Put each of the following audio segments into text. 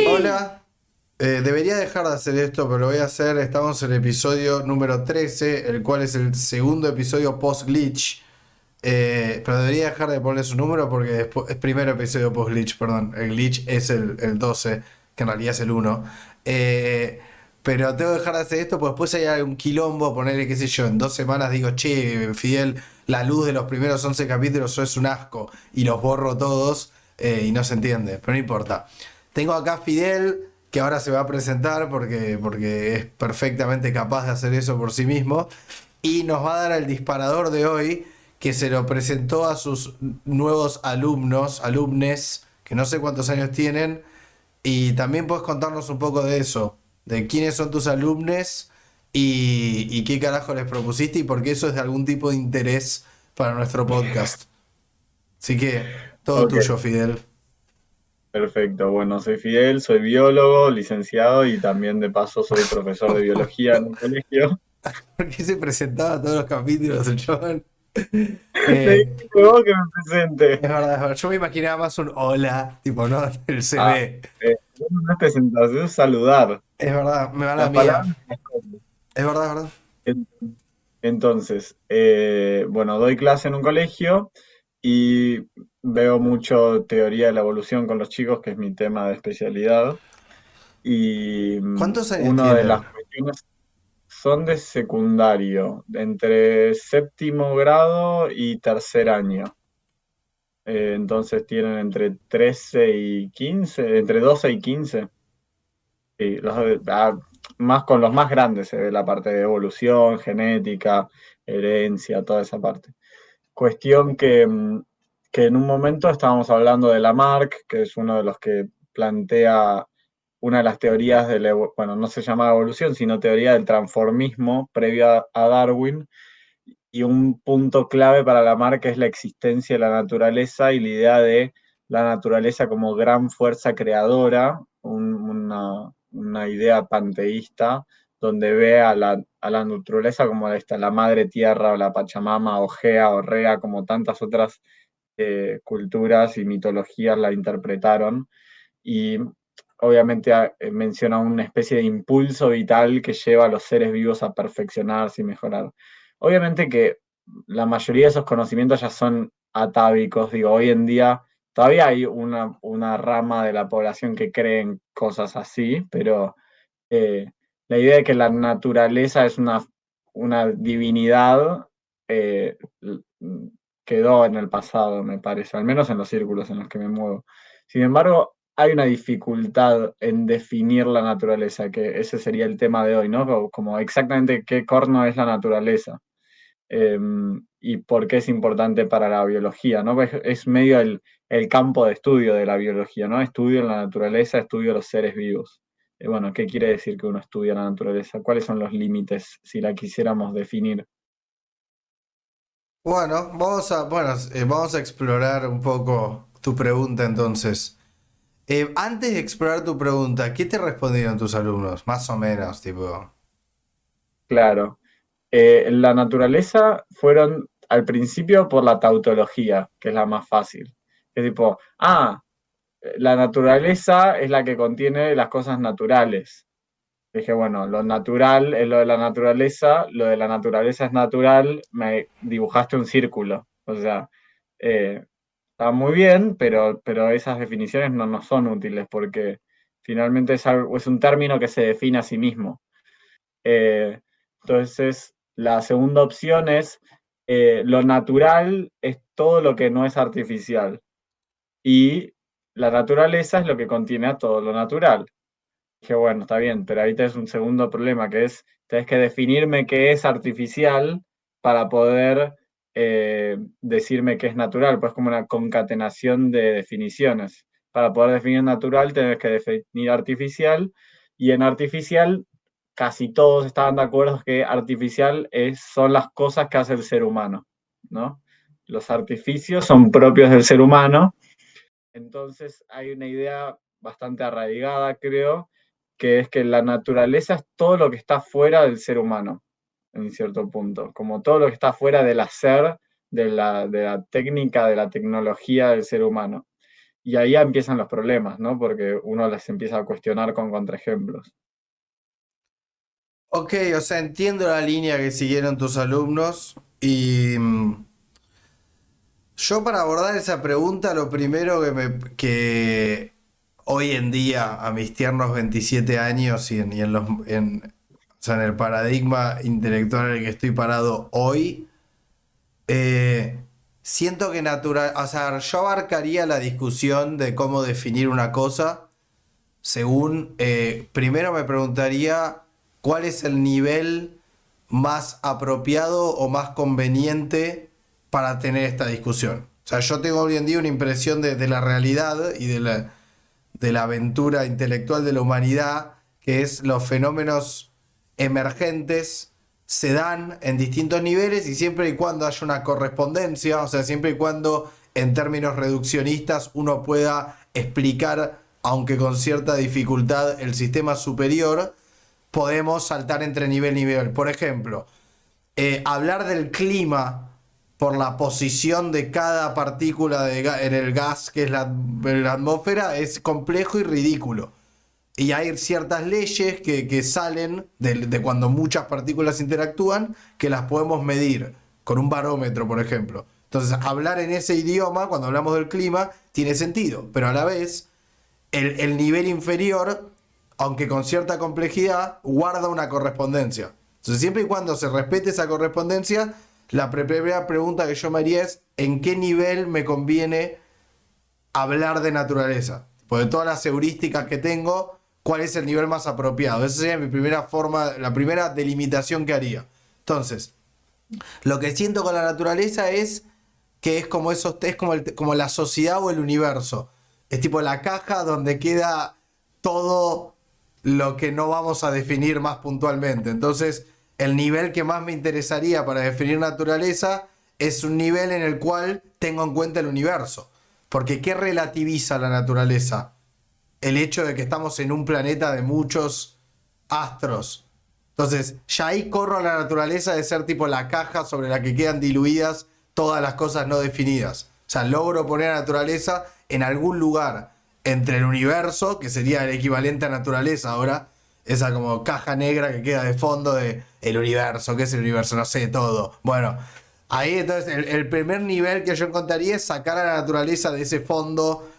Hola. Debería dejar de hacer esto, pero lo voy a hacer. Estamos en el episodio número 13, el cual es el segundo episodio post-glitch. Pero debería dejar de ponerle su número porque después, es primer episodio post-glitch, perdón. El glitch es el 12, que en realidad es el uno. Eh, pero tengo que dejar de hacer esto porque después hay algún quilombo, ponerle, qué sé yo, en 2 semanas digo, che, Fidel, la luz de los primeros 11 capítulos es un asco y los borro todos y no se entiende, pero no importa. Tengo acá a Fidel, que ahora se va a presentar porque es perfectamente capaz de hacer eso por sí mismo. Y nos va a dar el disparador de hoy, que se lo presentó a sus nuevos alumnes, que no sé cuántos años tienen. Y también puedes contarnos un poco de eso, de quiénes son tus alumnos y qué carajo les propusiste y por qué eso es de algún tipo de interés para nuestro podcast. Así que, todo Ok, tuyo, Fidel. perfecto. Bueno, soy Fidel, soy biólogo, licenciado y también de paso soy profesor de biología en un colegio. ¿Por qué se presentaba todos los capítulos el chabón? Me Eh, dijiste vos que me presente. es verdad, es verdad. Yo me imaginaba más un hola, tipo, ¿no? El Ah, CV. no es presentación, es saludar. Es verdad, me va la Las palabras mía. me esconden. Es verdad, es verdad. En- Entonces, bueno, doy clase en un colegio y veo mucho teoría de la evolución con los chicos, que es mi tema de especialidad. Y ¿Cuántos años una de las tienen? cuestiones son de secundario, de entre séptimo grado y tercer año. Entonces tienen entre 13 y 15, entre 12 y 15. Sí, más con los más grandes se ve la parte de evolución, genética, herencia, toda esa parte. Cuestión que en un momento estábamos hablando de Lamarck, que es uno de los que plantea una de las teorías de bueno, no se llama evolución, sino teoría del transformismo previa a Darwin, y un punto clave para Lamarck es la existencia de la naturaleza y la idea de la naturaleza como gran fuerza creadora, una idea panteísta, donde ve a la naturaleza como la madre tierra o la Pachamama o Gea o Rea, como tantas otras culturas y mitologías la interpretaron. Y obviamente menciona una especie de impulso vital que lleva a los seres vivos a perfeccionarse y mejorar. Obviamente que la mayoría de esos conocimientos ya son atávicos, digo, hoy en día todavía hay una rama de la población que cree en cosas así, pero eh, la idea de que la naturaleza es una divinidad eh, quedó en el pasado, me parece, al menos en los círculos en los que me muevo. Sin embargo, hay una dificultad en definir la naturaleza, que ese sería el tema de hoy, ¿no? Como exactamente qué corno es la naturaleza eh, y por qué es importante para la biología, ¿no? Es medio el campo de estudio de la biología, ¿no? Estudio la naturaleza, estudio los seres vivos. Bueno, ¿qué quiere decir que uno estudia la naturaleza? ¿Cuáles son los límites si la quisiéramos definir? Bueno, vamos a explorar un poco tu pregunta entonces. Antes de explorar tu pregunta, ¿qué te respondieron tus alumnos? Más o menos, tipo. Claro. La naturaleza fueron al principio por la tautología, que es la más fácil. Es tipo, la naturaleza es la que contiene las cosas naturales. Dije, bueno, lo natural es lo de la naturaleza es natural, me dibujaste un círculo. O sea, eh, está muy bien, pero esas definiciones no nos son útiles porque finalmente es un término que se define a sí mismo. Eh, entonces, la segunda opción es, lo natural es todo lo que no es artificial y la naturaleza es lo que contiene a todo lo natural. Que bueno, está bien, pero ahí tenés un segundo problema, que es, tenés que definirme qué es artificial para poder decirme qué es natural, pues como una concatenación de definiciones. Para poder definir natural, tenés que definir artificial, y en artificial casi todos estaban de acuerdo que artificial son las cosas que hace el ser humano, ¿no? Los artificios son propios del ser humano, entonces hay una idea bastante arraigada, creo, que es que la naturaleza es todo lo que está fuera del ser humano, en cierto punto, como todo lo que está fuera del hacer, de la técnica, de la tecnología del ser humano. Y ahí ya empiezan los problemas, ¿no? Porque uno las empieza a cuestionar con contraejemplos. Ok, o sea, entiendo la línea que siguieron tus alumnos y yo para abordar esa pregunta lo primero que hoy en día a mis tiernos 27 años o sea, en el paradigma intelectual en el que estoy parado hoy, eh, siento que natural, o sea, yo abarcaría la discusión de cómo definir una cosa según, primero me preguntaría cuál es el nivel más apropiado o más conveniente para tener esta discusión. O sea, yo tengo hoy en día una impresión de la realidad y de la aventura intelectual de la humanidad, que es los fenómenos emergentes se dan en distintos niveles y siempre y cuando haya una correspondencia, o sea, siempre y cuando en términos reduccionistas uno pueda explicar, aunque con cierta dificultad, el sistema superior, podemos saltar entre nivel y nivel. Por ejemplo, hablar del clima por la posición de cada partícula en el gas que es la atmósfera es complejo y ridículo. Y hay ciertas leyes que salen de cuando muchas partículas interactúan que las podemos medir con un barómetro, por ejemplo. Entonces, hablar en ese idioma, cuando hablamos del clima, tiene sentido, pero a la vez, el nivel inferior, aunque con cierta complejidad, guarda una correspondencia. Entonces, siempre y cuando se respete esa correspondencia, la primera pregunta que yo me haría es: ¿en qué nivel me conviene hablar de naturaleza? Por de todas las heurísticas que tengo, ¿cuál es el nivel más apropiado? Esa sería mi primera forma, la primera delimitación que haría. Entonces, lo que siento con la naturaleza es que es como es como la sociedad o el universo. Es tipo la caja donde queda todo lo que no vamos a definir más puntualmente. Entonces, el nivel que más me interesaría para definir naturaleza es un nivel en el cual tengo en cuenta el universo. Porque ¿qué relativiza la naturaleza? El hecho de que estamos en un planeta de muchos astros. Entonces, ya ahí corro a la naturaleza de ser tipo la caja sobre la que quedan diluidas todas las cosas no definidas. O sea, logro poner a la naturaleza en algún lugar entre el universo, que sería el equivalente a naturaleza ahora, esa como caja negra que queda de fondo de el universo. ¿Qué es el universo? No sé, todo. Bueno, ahí entonces el primer nivel que yo encontraría es sacar a la naturaleza de ese fondo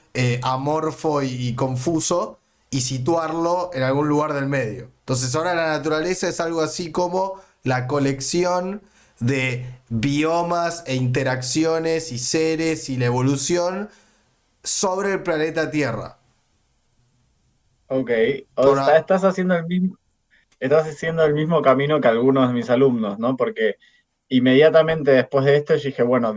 amorfo y confuso y situarlo en algún lugar del medio. Entonces ahora la naturaleza es algo así como la colección de biomas e interacciones y seres y la evolución sobre el planeta Tierra. Ok, Por a- estás haciendo el mismo camino que algunos de mis alumnos, ¿no? Porque inmediatamente después de esto yo dije, bueno,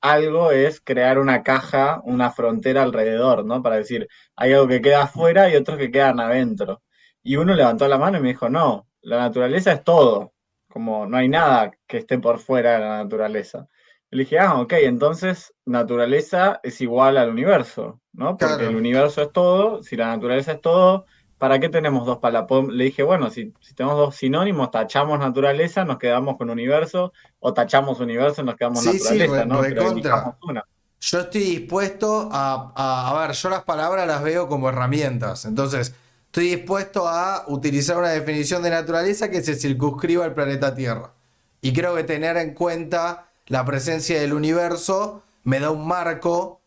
algo es crear una caja, una frontera alrededor, ¿no? Para decir, hay algo que queda afuera y otros que quedan adentro. Y uno levantó la mano y me dijo, no, la naturaleza es todo, como no hay nada que esté por fuera de la naturaleza. Y le dije, ok, entonces naturaleza es igual al universo, ¿no? Porque el claro. universo es todo, si la naturaleza es todo, ¿para qué tenemos dos palabras? Le dije, bueno, si tenemos dos sinónimos, tachamos naturaleza, nos quedamos con universo, o tachamos universo, nos quedamos Sí, sí, naturaleza, ¿no? Pero elijamos recontra. una. Yo estoy dispuesto a ver, yo las palabras las veo como herramientas. Entonces, estoy dispuesto a utilizar una definición de naturaleza que se circunscriba al planeta Tierra. Y creo que tener en cuenta la presencia del universo me da un marco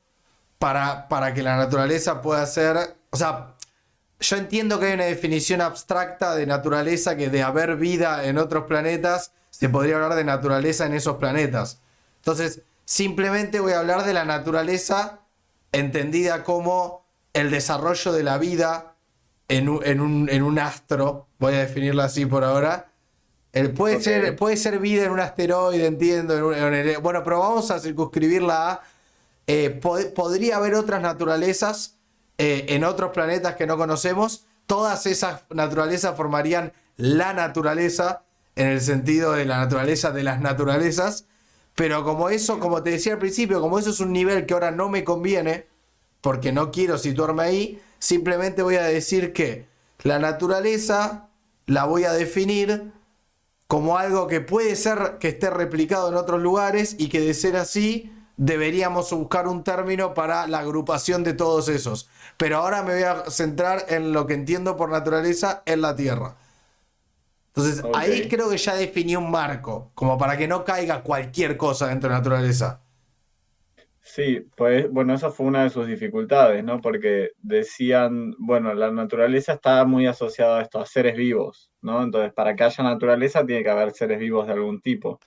para que la naturaleza pueda ser. O sea, yo entiendo que hay una definición abstracta de naturaleza que de haber vida en otros planetas, se podría hablar de naturaleza en esos planetas. Entonces, simplemente voy a hablar de la naturaleza entendida como el desarrollo de la vida en un astro, voy a definirlo así por ahora. Ok. Puede ser vida en un asteroide, entiendo. Bueno, pero vamos a circunscribirla a podría haber otras naturalezas en otros planetas que no conocemos. Todas esas naturalezas formarían la naturaleza en el sentido de la naturaleza de las naturalezas. Pero como eso, como te decía al principio, como eso es un nivel que ahora no me conviene, porque no quiero situarme ahí, simplemente voy a decir que la naturaleza la voy a definir como algo que puede ser que esté replicado en otros lugares y que de ser así deberíamos buscar un término para la agrupación de todos esos. Pero ahora me voy a centrar en lo que entiendo por naturaleza en la Tierra. Entonces, Ok. ahí creo que ya definí un marco, como para que no caiga cualquier cosa dentro de la naturaleza. Sí, pues bueno, esa fue una de sus dificultades, ¿no? Porque decían, bueno, la naturaleza está muy asociada a esto, a seres vivos, ¿no? Entonces, para que haya naturaleza tiene que haber seres vivos de algún tipo.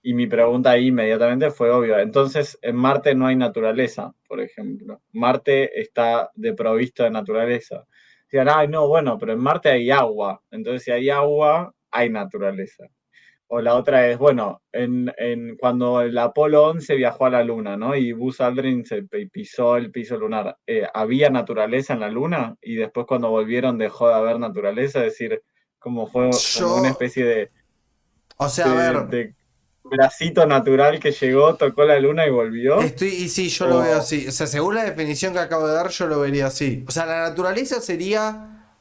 Y mi pregunta ahí inmediatamente fue obvia. Entonces, en Marte no hay naturaleza, por ejemplo. Marte está desprovisto de naturaleza. Decían, ay, no, bueno, pero en Marte hay agua. Entonces, si hay agua, hay naturaleza. O la otra es, bueno, cuando el Apolo 11 viajó a la Luna, ¿no? Y Buzz Aldrin pisó el piso lunar, ¿había naturaleza en la Luna? Y después cuando volvieron dejó de haber naturaleza, es decir, como fue como una Yo, especie de, o sea, a de, ver, de bracito natural que llegó, tocó la Luna y volvió. y sí, yo lo veo O, así. O sea, según la definición que acabo de dar, yo lo vería así. O sea, la naturaleza sería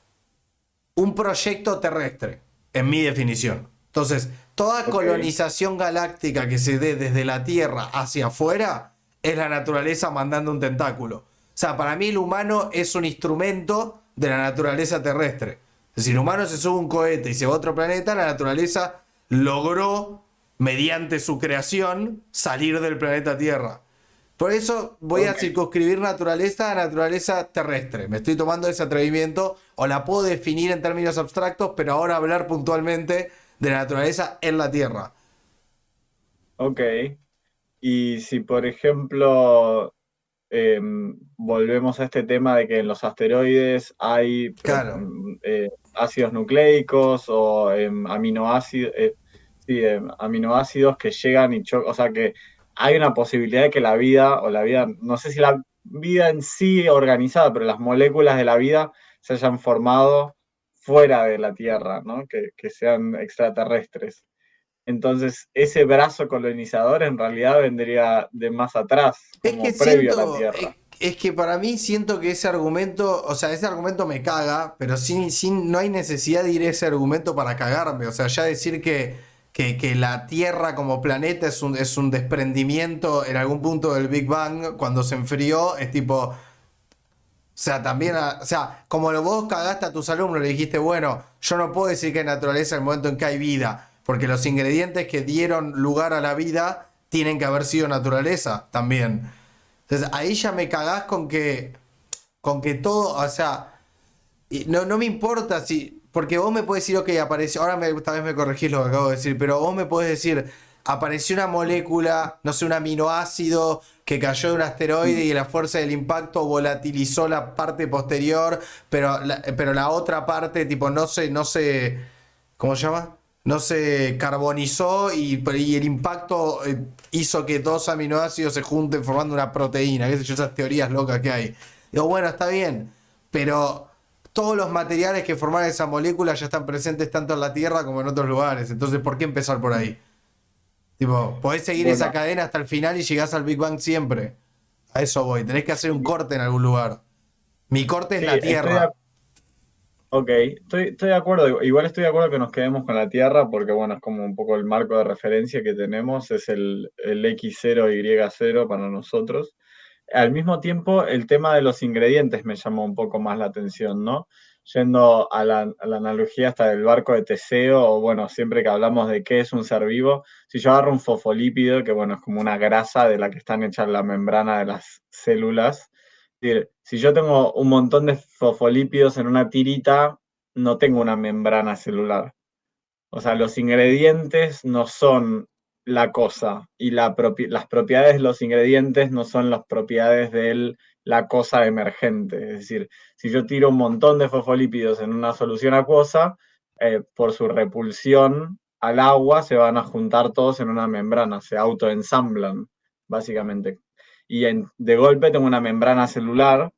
un proyecto terrestre, en mi definición. Entonces, toda ok, colonización galáctica que se dé desde la Tierra hacia afuera es la naturaleza mandando un tentáculo. O sea, para mí el humano es un instrumento de la naturaleza terrestre. Es decir, el humano se sube a un cohete y se va a otro planeta, la naturaleza logró, mediante su creación, salir del planeta Tierra. Por eso voy a ok, circunscribir naturaleza a naturaleza terrestre. Me estoy tomando ese atrevimiento o la puedo definir en términos abstractos, pero ahora hablar puntualmente de la naturaleza en la Tierra. ok. Y si, por ejemplo, volvemos a este tema de que en los asteroides hay Claro, ácidos nucleicos o aminoácidos, sí, aminoácidos que llegan y chocan, o sea que hay una posibilidad de que la vida, o la vida, no sé si la vida en sí organizada, pero las moléculas de la vida se hayan formado fuera de la Tierra, ¿no? Que sean extraterrestres. Entonces, ese brazo colonizador en realidad vendría de más atrás, es que como previo a la siento, Tierra. es que para mí siento que ese argumento, o sea, ese argumento me caga, pero no hay necesidad de ir a ese argumento para cagarme. O sea, ya decir que la Tierra como planeta es un desprendimiento en algún punto del Big Bang cuando se enfrió, es tipo, o sea, también, o sea, como lo vos cagaste a tus alumnos, le dijiste, bueno, yo no puedo decir que hay naturaleza en el momento en que hay vida, porque los ingredientes que dieron lugar a la vida tienen que haber sido naturaleza también. Entonces ahí ya me cagás con que todo, o sea, y no, no me importa si. Porque vos me podés decir, ok, apareció. Ahora tal vez me corregís lo que acabo de decir, pero vos me podés decir, apareció una molécula, no sé, un aminoácido que cayó de un asteroide Mm. y la fuerza del impacto volatilizó la parte posterior, pero la otra parte, tipo, no se. ¿Cómo se llama? No se carbonizó y el impacto hizo que dos aminoácidos se junten formando una proteína, qué sé yo, esas teorías locas que hay. Digo, bueno, está bien, pero todos los materiales que forman esa molécula ya están presentes tanto en la Tierra como en otros lugares. Entonces, ¿por qué empezar por ahí? Tipo, podés seguir esa Bueno, cadena hasta el final y llegás al Big Bang siempre. A eso voy. Tenés que hacer un sí, corte en algún lugar. Mi corte es sí, la Tierra. estoy de acuerdo. Igual estoy de acuerdo que nos quedemos con la Tierra porque, bueno, es como un poco el marco de referencia que tenemos, es el X0 Y0 para nosotros. Al mismo tiempo, el tema de los ingredientes me llamó un poco más la atención, ¿no? Yendo a la analogía hasta del barco de Teseo, o bueno, siempre que hablamos de qué es un ser vivo, si yo agarro un fosfolípido, que bueno, es como una grasa de la que están hechas la membrana de las células, es decir, si yo tengo un montón de fosfolípidos en una tirita, no tengo una membrana celular. O sea, los ingredientes no son la cosa y las propiedades de los ingredientes no son las propiedades de la cosa emergente. Es decir, si yo tiro un montón de fosfolípidos en una solución acuosa, por su repulsión al agua se van a juntar todos en una membrana, se autoensamblan, básicamente. Y de golpe tengo una membrana celular,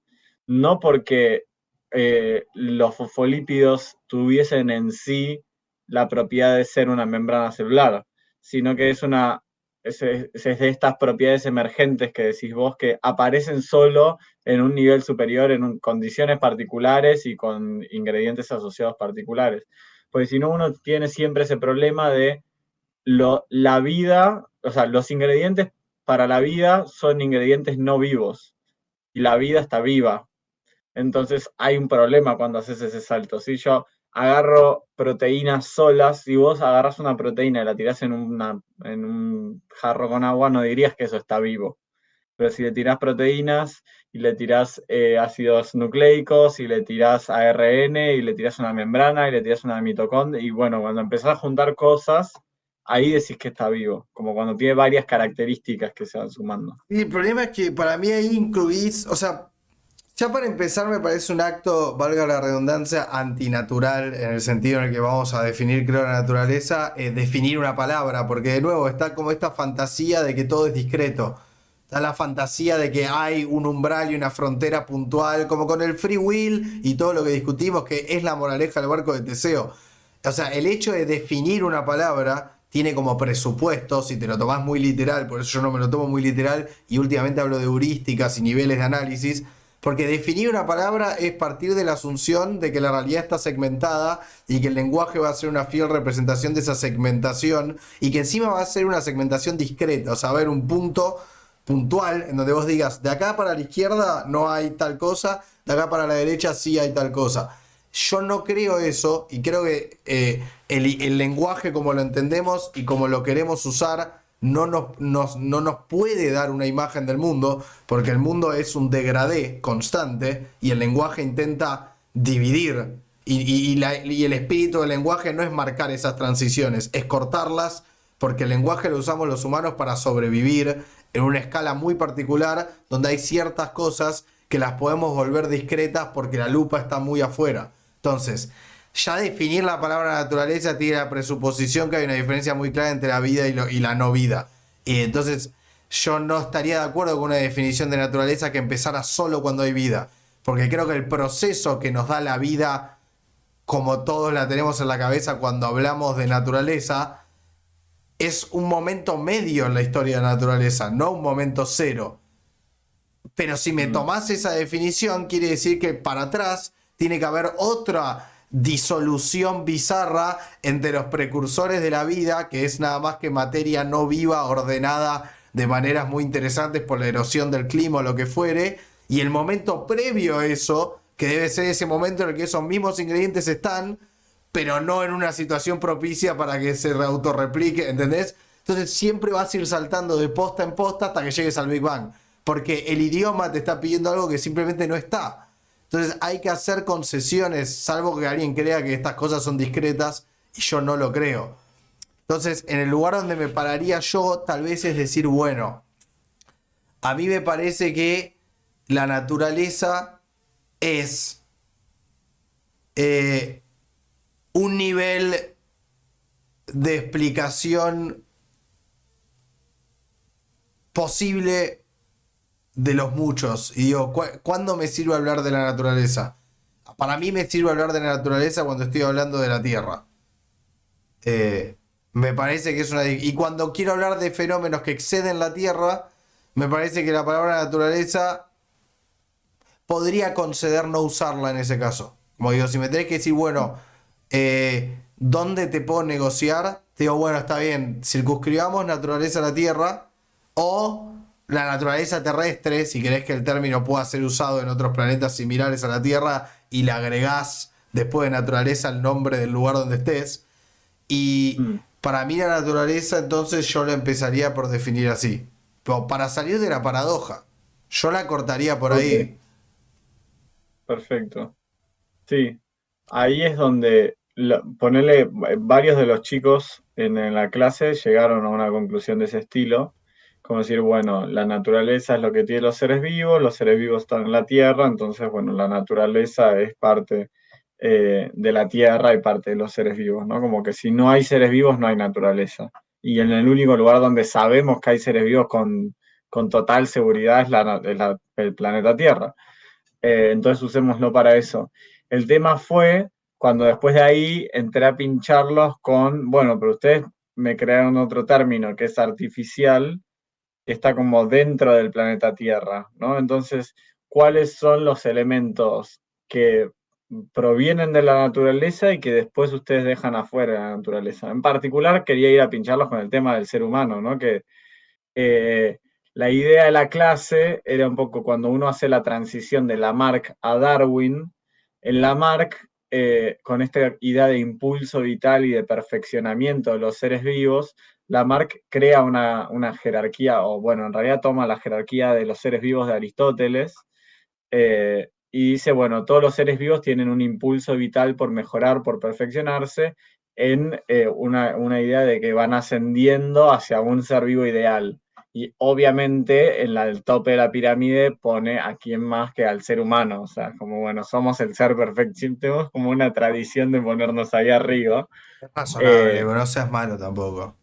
no porque los fosfolípidos tuviesen en sí la propiedad de ser una membrana celular, sino que es de estas propiedades emergentes que decís vos que aparecen solo en un nivel superior, condiciones particulares y con ingredientes asociados particulares. Porque si no, uno tiene siempre ese problema de la vida, o sea, los ingredientes para la vida son ingredientes no vivos y la vida está viva. Entonces hay un problema cuando haces ese salto. Si yo agarro proteínas solas, si vos agarras una proteína y la tirás en un jarro con agua, no dirías que eso está vivo. Pero si le tirás proteínas y le tirás ácidos nucleicos y le tirás ARN y le tirás una membrana y le tirás una mitocondria, y bueno, cuando empezás a juntar cosas, ahí decís que está vivo, como cuando tiene varias características que se van sumando. Y el problema es que para mí ahí incluís, o sea, ya para empezar me parece un acto, valga la redundancia, antinatural en el sentido en el que vamos a definir, creo, la naturaleza, definir una palabra, porque de nuevo está como esta fantasía de que todo es discreto. Está la fantasía de que hay un umbral y una frontera puntual, como con el free will y todo lo que discutimos, que es la moraleja del barco de Teseo. O sea, el hecho de definir una palabra tiene como presupuesto, si te lo tomás muy literal, por eso yo no me lo tomo muy literal y últimamente hablo de heurísticas y niveles de análisis, porque definir una palabra es partir de la asunción de que la realidad está segmentada y que el lenguaje va a ser una fiel representación de esa segmentación y que encima va a ser una segmentación discreta, o sea, va a haber un punto puntual en donde vos digas, de acá para la izquierda no hay tal cosa, de acá para la derecha sí hay tal cosa. Yo no creo eso y creo que el lenguaje como lo entendemos y como lo queremos usar no nos puede dar una imagen del mundo porque el mundo es un degradé constante y el lenguaje intenta dividir y el espíritu del lenguaje no es marcar esas transiciones, es cortarlas porque el lenguaje lo usamos los humanos para sobrevivir en una escala muy particular donde hay ciertas cosas que las podemos volver discretas porque la lupa está muy afuera. Entonces, ya definir la palabra naturaleza tiene la presuposición que hay una diferencia muy clara entre la vida y la no vida. Y entonces, yo no estaría de acuerdo con una definición de naturaleza que empezara solo cuando hay vida. Porque creo que el proceso que nos da la vida, como todos la tenemos en la cabeza cuando hablamos de naturaleza, es un momento medio en la historia de la naturaleza, no un momento cero. Pero si me Mm. tomás esa definición, quiere decir que para atrás tiene que haber otra disolución bizarra entre los precursores de la vida, que es nada más que materia no viva ordenada de maneras muy interesantes por la erosión del clima o lo que fuere, y el momento previo a eso, que debe ser ese momento en el que esos mismos ingredientes están, pero no en una situación propicia para que se autorreplique, ¿entendés? Entonces siempre vas a ir saltando de posta en posta hasta que llegues al Big Bang, porque el idioma te está pidiendo algo que simplemente no está. Entonces hay que hacer concesiones, salvo que alguien crea que estas cosas son discretas, y yo no lo creo. Entonces, en el lugar donde me pararía yo, tal vez es decir, bueno, a mí me parece que la naturaleza es eh, un nivel de explicación posible de los muchos. Y digo, ¿cuándo me sirve hablar de la naturaleza? Para mí me sirve hablar de la naturaleza cuando estoy hablando de la Tierra. Eh, Me parece que es una... Y cuando quiero hablar de fenómenos que exceden la Tierra, me parece que la palabra naturaleza podría conceder no usarla en ese caso. Como digo, si me tenés que decir, bueno, ¿dónde te puedo negociar? Te digo, bueno, está bien, circunscribamos naturaleza a la Tierra o la naturaleza terrestre, si querés que el término pueda ser usado en otros planetas similares a la Tierra y le agregás después de naturaleza el nombre del lugar donde estés. Y Mm. para mí la naturaleza entonces yo la empezaría por definir así. Pero para salir de la paradoja, yo la cortaría por Ok, ahí. perfecto. Sí, ahí es donde ponerle varios de los chicos en la clase llegaron a una conclusión de ese estilo, como decir, bueno, la naturaleza es lo que tienen los seres vivos están en la Tierra, entonces, bueno, la naturaleza es parte de la Tierra y parte de los seres vivos, ¿no? Como que si no hay seres vivos, no hay naturaleza. Y en el único lugar donde sabemos que hay seres vivos con total seguridad es el planeta Tierra. Entonces usémoslo para eso. El tema fue cuando después de ahí entré a pincharlos con, bueno, pero ustedes me crearon otro término que es artificial, que está como dentro del planeta Tierra, ¿no? Entonces, ¿cuáles son los elementos que provienen de la naturaleza y que después ustedes dejan afuera de la naturaleza? En particular, quería ir a pincharlos con el tema del ser humano, ¿no? Que eh, la idea de la clase era un poco cuando uno hace la transición de Lamarck a Darwin, en Lamarck, con esta idea de impulso vital y de perfeccionamiento de los seres vivos, Lamarck crea una jerarquía, o bueno, en realidad toma la jerarquía de los seres vivos de Aristóteles, y dice, bueno, todos los seres vivos tienen un impulso vital por mejorar, por perfeccionarse, en una idea de que van ascendiendo hacia un ser vivo ideal. Y obviamente en el tope de la pirámide pone a quién más que al ser humano. O sea, como bueno, somos el ser perfecto. Tenemos como una tradición de ponernos ahí arriba. Es razonable, Eh, pero no seas malo tampoco.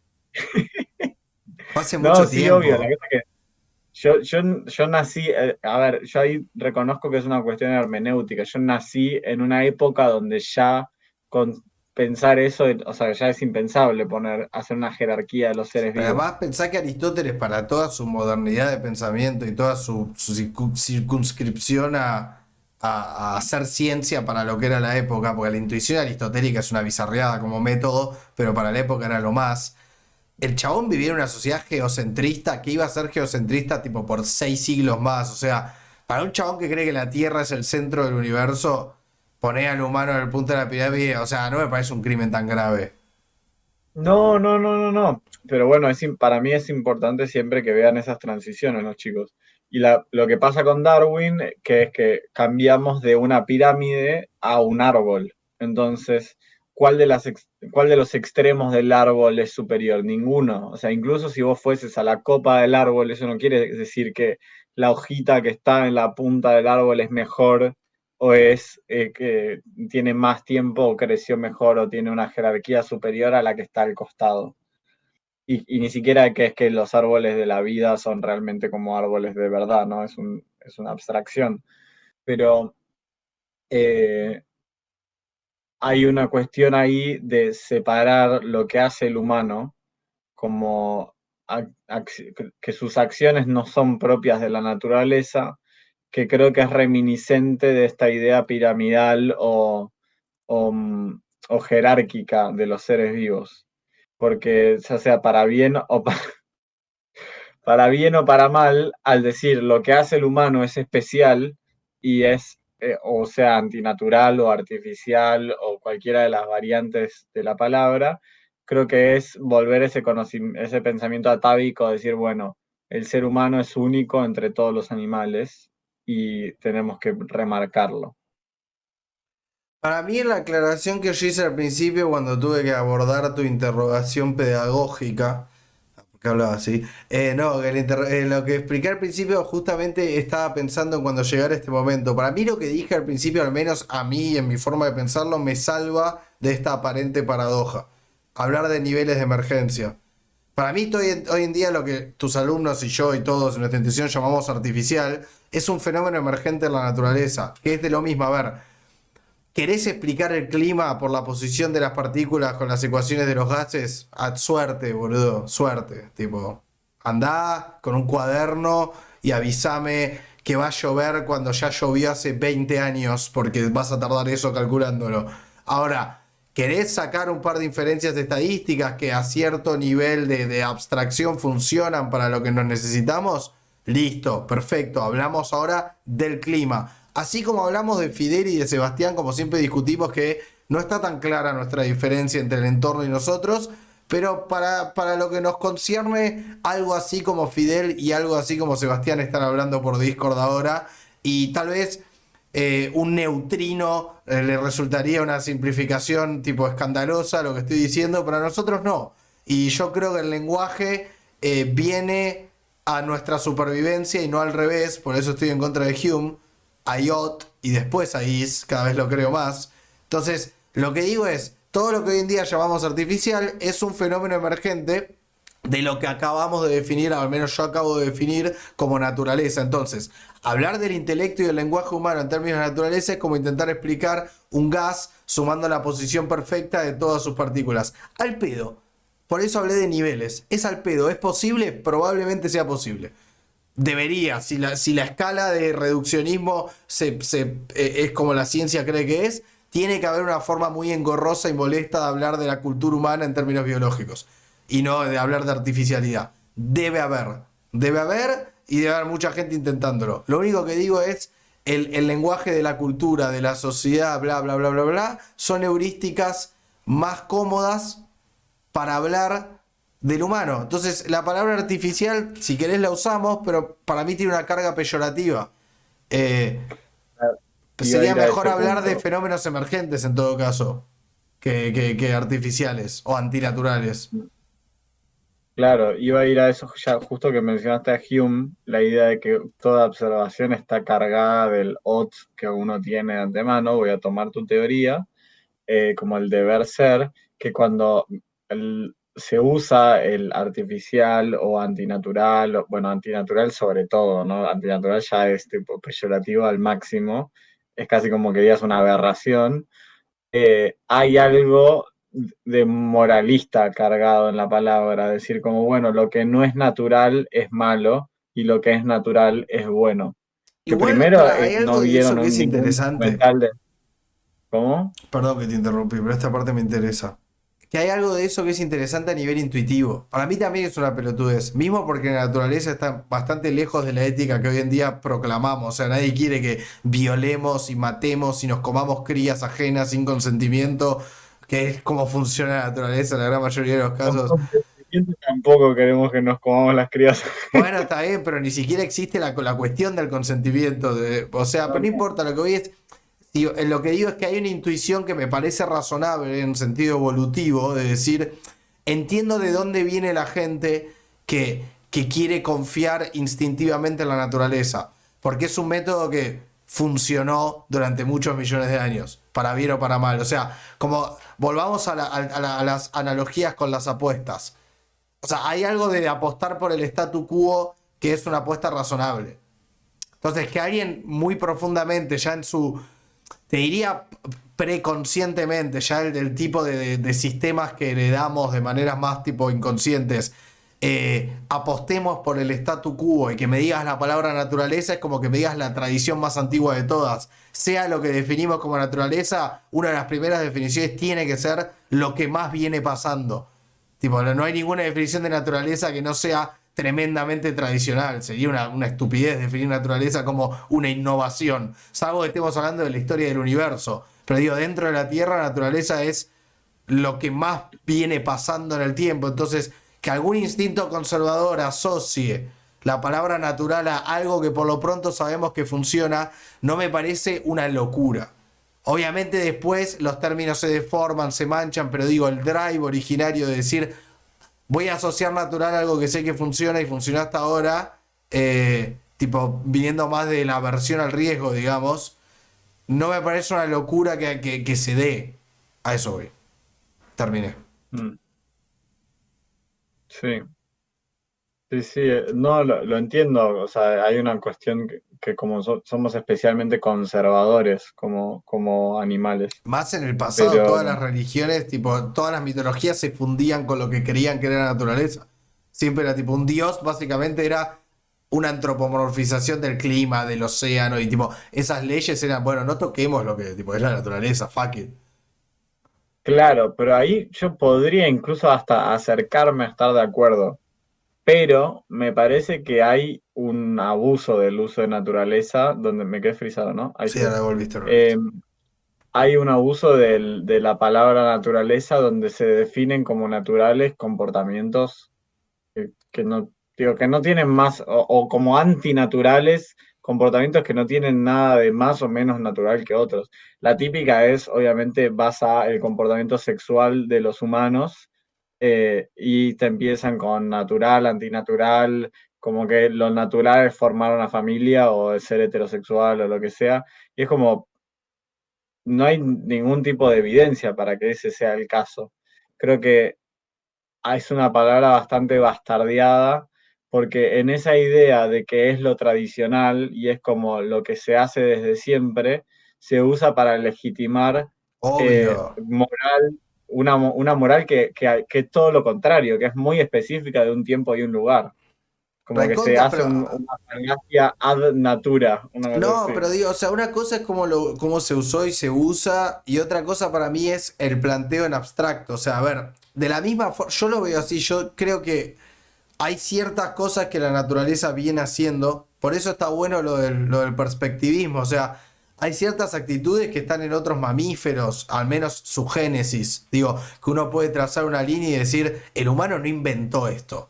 Fue hace no, mucho sí, obvio. La tiempo. cosa es que yo nací, a ver, yo ahí reconozco que es una cuestión hermenéutica. Yo nací en una época donde ya con pensar eso, o sea, ya es impensable hacer una jerarquía de los seres Pero además vivos. pensá que Aristóteles, para toda su modernidad de pensamiento y toda su circunscripción a hacer ciencia para lo que era la época, porque la intuición aristotélica es una bizarreada como método, pero para la época era lo más. El chabón vivía en una sociedad geocentrista que iba a ser geocentrista tipo por 6 siglos más. O sea, para un chabón que cree que la Tierra es el centro del universo, poner al humano en el punto de la pirámide, o sea, no me parece un crimen tan grave. No, no, no, no, no. Pero bueno, para mí es importante siempre que vean esas transiciones, los chicos. Y lo que pasa con Darwin, que es que cambiamos de una pirámide a un árbol. Entonces, ¿cuál de los extremos del árbol es superior? Ninguno. O sea, incluso si vos fueses a la copa del árbol, eso no quiere decir que la hojita que está en la punta del árbol es mejor o es que tiene más tiempo o creció mejor o tiene una jerarquía superior a la que está al costado. Y ni siquiera que es que los árboles de la vida son realmente como árboles de verdad, ¿no? Es una abstracción. Pero eh, hay una cuestión ahí de separar lo que hace el humano como que sus acciones no son propias de la naturaleza, que creo que es reminiscente de esta idea piramidal o, o jerárquica de los seres vivos. Porque ya sea para bien o para bien o para mal, al decir lo que hace el humano es especial y es, o sea, antinatural o artificial o cualquiera de las variantes de la palabra, creo que es volver ese pensamiento atávico, decir, bueno, el ser humano es único entre todos los animales y tenemos que remarcarlo. Para mí, la aclaración que yo hice al principio, cuando tuve que abordar tu interrogación pedagógica, que hablaba así, no, lo que expliqué al principio, justamente estaba pensando en cuando llegara este momento. Para mí, lo que dije al principio, al menos a mí, en mi forma de pensarlo, me salva de esta aparente paradoja. Hablar de niveles de emergencia. Para mí, hoy en día, lo que tus alumnos y yo y todos en nuestra institución llamamos artificial, es un fenómeno emergente en la naturaleza, que es de lo mismo. A ver, ¿querés explicar el clima por la posición de las partículas con las ecuaciones de los gases? Suerte, boludo, suerte. Tipo, andá con un cuaderno y avísame que va a llover cuando ya llovió hace 20 años, porque vas a tardar eso calculándolo. Ahora, ¿querés sacar un par de inferencias estadísticas que a cierto nivel de abstracción funcionan para lo que nos necesitamos? Listo, perfecto. Hablamos ahora del clima. Así como hablamos de Fidel y de Sebastián, como siempre discutimos que no está tan clara nuestra diferencia entre el entorno y nosotros, pero para lo que nos concierne, algo así como Fidel y algo así como Sebastián están hablando por Discord ahora, y tal vez un neutrino le resultaría una simplificación tipo escandalosa lo que estoy diciendo, pero a nosotros no. Y yo creo que el lenguaje viene a nuestra supervivencia y no al revés, por eso estoy en contra de Hume, a Iot y después a Is, cada vez lo creo más. Entonces, lo que digo es, todo lo que hoy en día llamamos artificial es un fenómeno emergente de lo que acabamos de definir, al menos yo acabo de definir como naturaleza. Entonces, hablar del intelecto y del lenguaje humano en términos de naturaleza es como intentar explicar un gas sumando la posición perfecta de todas sus partículas. Al pedo. Por eso hablé de niveles. ¿Es al pedo? ¿Es posible? Probablemente sea posible. Debería, si la escala de reduccionismo es como la ciencia cree que es, tiene que haber una forma muy engorrosa y molesta de hablar de la cultura humana en términos biológicos y no de hablar de artificialidad. Debe haber. Debe haber y debe haber mucha gente intentándolo. Lo único que digo es el lenguaje de la cultura, de la sociedad, bla, bla, bla, bla, bla, son heurísticas más cómodas para hablar del humano. Entonces, la palabra artificial, si querés la usamos, pero para mí tiene una carga peyorativa. Eh, Iba a Sería ir a mejor ese hablar de punto. fenómenos emergentes en todo caso, que artificiales o antinaturales. Claro, iba a ir a eso ya justo que mencionaste a Hume, la idea de que toda observación está cargada del odds que uno tiene de antemano. Voy a tomar tu teoría como el deber ser, que cuando se usa el artificial o antinatural, bueno, antinatural sobre todo, ¿no? Antinatural ya es tipo peyorativo al máximo, es casi como que digas una aberración. Hay algo de moralista cargado en la palabra, decir como, bueno, lo que no es natural es malo y lo que es natural es bueno. Que Igual, primero para, hay no algo de eso vieron que es ningún interesante. documental de... ¿Cómo? Perdón que te interrumpí, pero esta parte me interesa. Que hay algo de eso que es interesante a nivel intuitivo. Para mí también es una pelotudez. Mismo porque la naturaleza está bastante lejos de la ética que hoy en día proclamamos. O sea, nadie quiere que violemos y matemos y nos comamos crías ajenas sin consentimiento, que es como funciona la naturaleza en la gran mayoría de los Con casos. consentimiento tampoco queremos que nos comamos las crías. Bueno, está bien, pero ni siquiera existe la cuestión del consentimiento. O sea, pero no importa, lo que voy es. Lo que digo es que hay una intuición que me parece razonable en un sentido evolutivo, de decir, entiendo de dónde viene la gente que quiere confiar instintivamente en la naturaleza, porque es un método que funcionó durante muchos millones de años, para bien o para mal. O sea, como volvamos a las analogías con las apuestas. O sea, hay algo de apostar por el statu quo que es una apuesta razonable. Entonces, que alguien muy profundamente, ya en su, te diría preconscientemente, ya el tipo de sistemas que heredamos de maneras más tipo inconscientes, apostemos por el statu quo y que me digas la palabra naturaleza es como que me digas la tradición más antigua de todas. Sea lo que definimos como naturaleza, una de las primeras definiciones tiene que ser lo que más viene pasando. Tipo, no hay ninguna definición de naturaleza que no sea tremendamente tradicional. Sería una estupidez definir naturaleza como una innovación. Salvo que estemos hablando de la historia del universo. Pero digo, dentro de la Tierra, la naturaleza es lo que más viene pasando en el tiempo. Entonces, que algún instinto conservador asocie la palabra natural a algo que por lo pronto sabemos que funciona, no me parece una locura. Obviamente después los términos se deforman, se manchan, pero digo, el drive originario de decir voy a asociar natural a algo que sé que funciona y funcionó hasta ahora, tipo viniendo más de la aversión al riesgo, digamos, no me parece una locura que se dé. A eso voy. Terminé. Mm, sí, sí, sí, no, lo entiendo, o sea, hay una cuestión que como somos especialmente conservadores como animales, Más en el pasado, pero todas las religiones, tipo, todas las mitologías se fundían con lo que creían que era la naturaleza. Siempre era tipo un dios, básicamente era una antropomorfización del clima, del océano, y tipo, esas leyes eran, bueno, no toquemos lo que tipo, es la naturaleza, fuck it. claro, pero ahí yo podría incluso hasta acercarme a estar de acuerdo, pero me parece que hay un abuso del uso de naturaleza, donde me quedé frisado, ¿no? Ahí Sí, sí. ahora volviste, volviste. Eh, Hay un abuso de la palabra naturaleza donde se definen como naturales comportamientos que no, digo, que no tienen más, o como antinaturales, comportamientos que no tienen nada de más o menos natural que otros. La típica es, obviamente, basa el comportamiento sexual de los humanos y te empiezan con natural, antinatural, como que lo natural es formar una familia o ser heterosexual o lo que sea. Y es como, no hay ningún tipo de evidencia para que ese sea el caso. Creo que es una palabra bastante bastardeada, porque en esa idea de que es lo tradicional y es como lo que se hace desde siempre, se usa para legitimar Obvio. moral, una moral que es todo lo contrario, que es muy específica de un tiempo y un lugar. Como que se Recontra, hace pero. una falacia ad natura, una cosa No, así. pero digo, o sea, una cosa es cómo se usó y se usa, y otra cosa para mí es el planteo en abstracto. O sea, a ver, de la misma forma, yo lo veo así, yo creo que hay ciertas cosas que la naturaleza viene haciendo. Por eso está bueno lo del perspectivismo. O sea, hay ciertas actitudes que están en otros mamíferos, al menos su génesis. Digo, que uno puede trazar una línea y decir, el humano no inventó esto.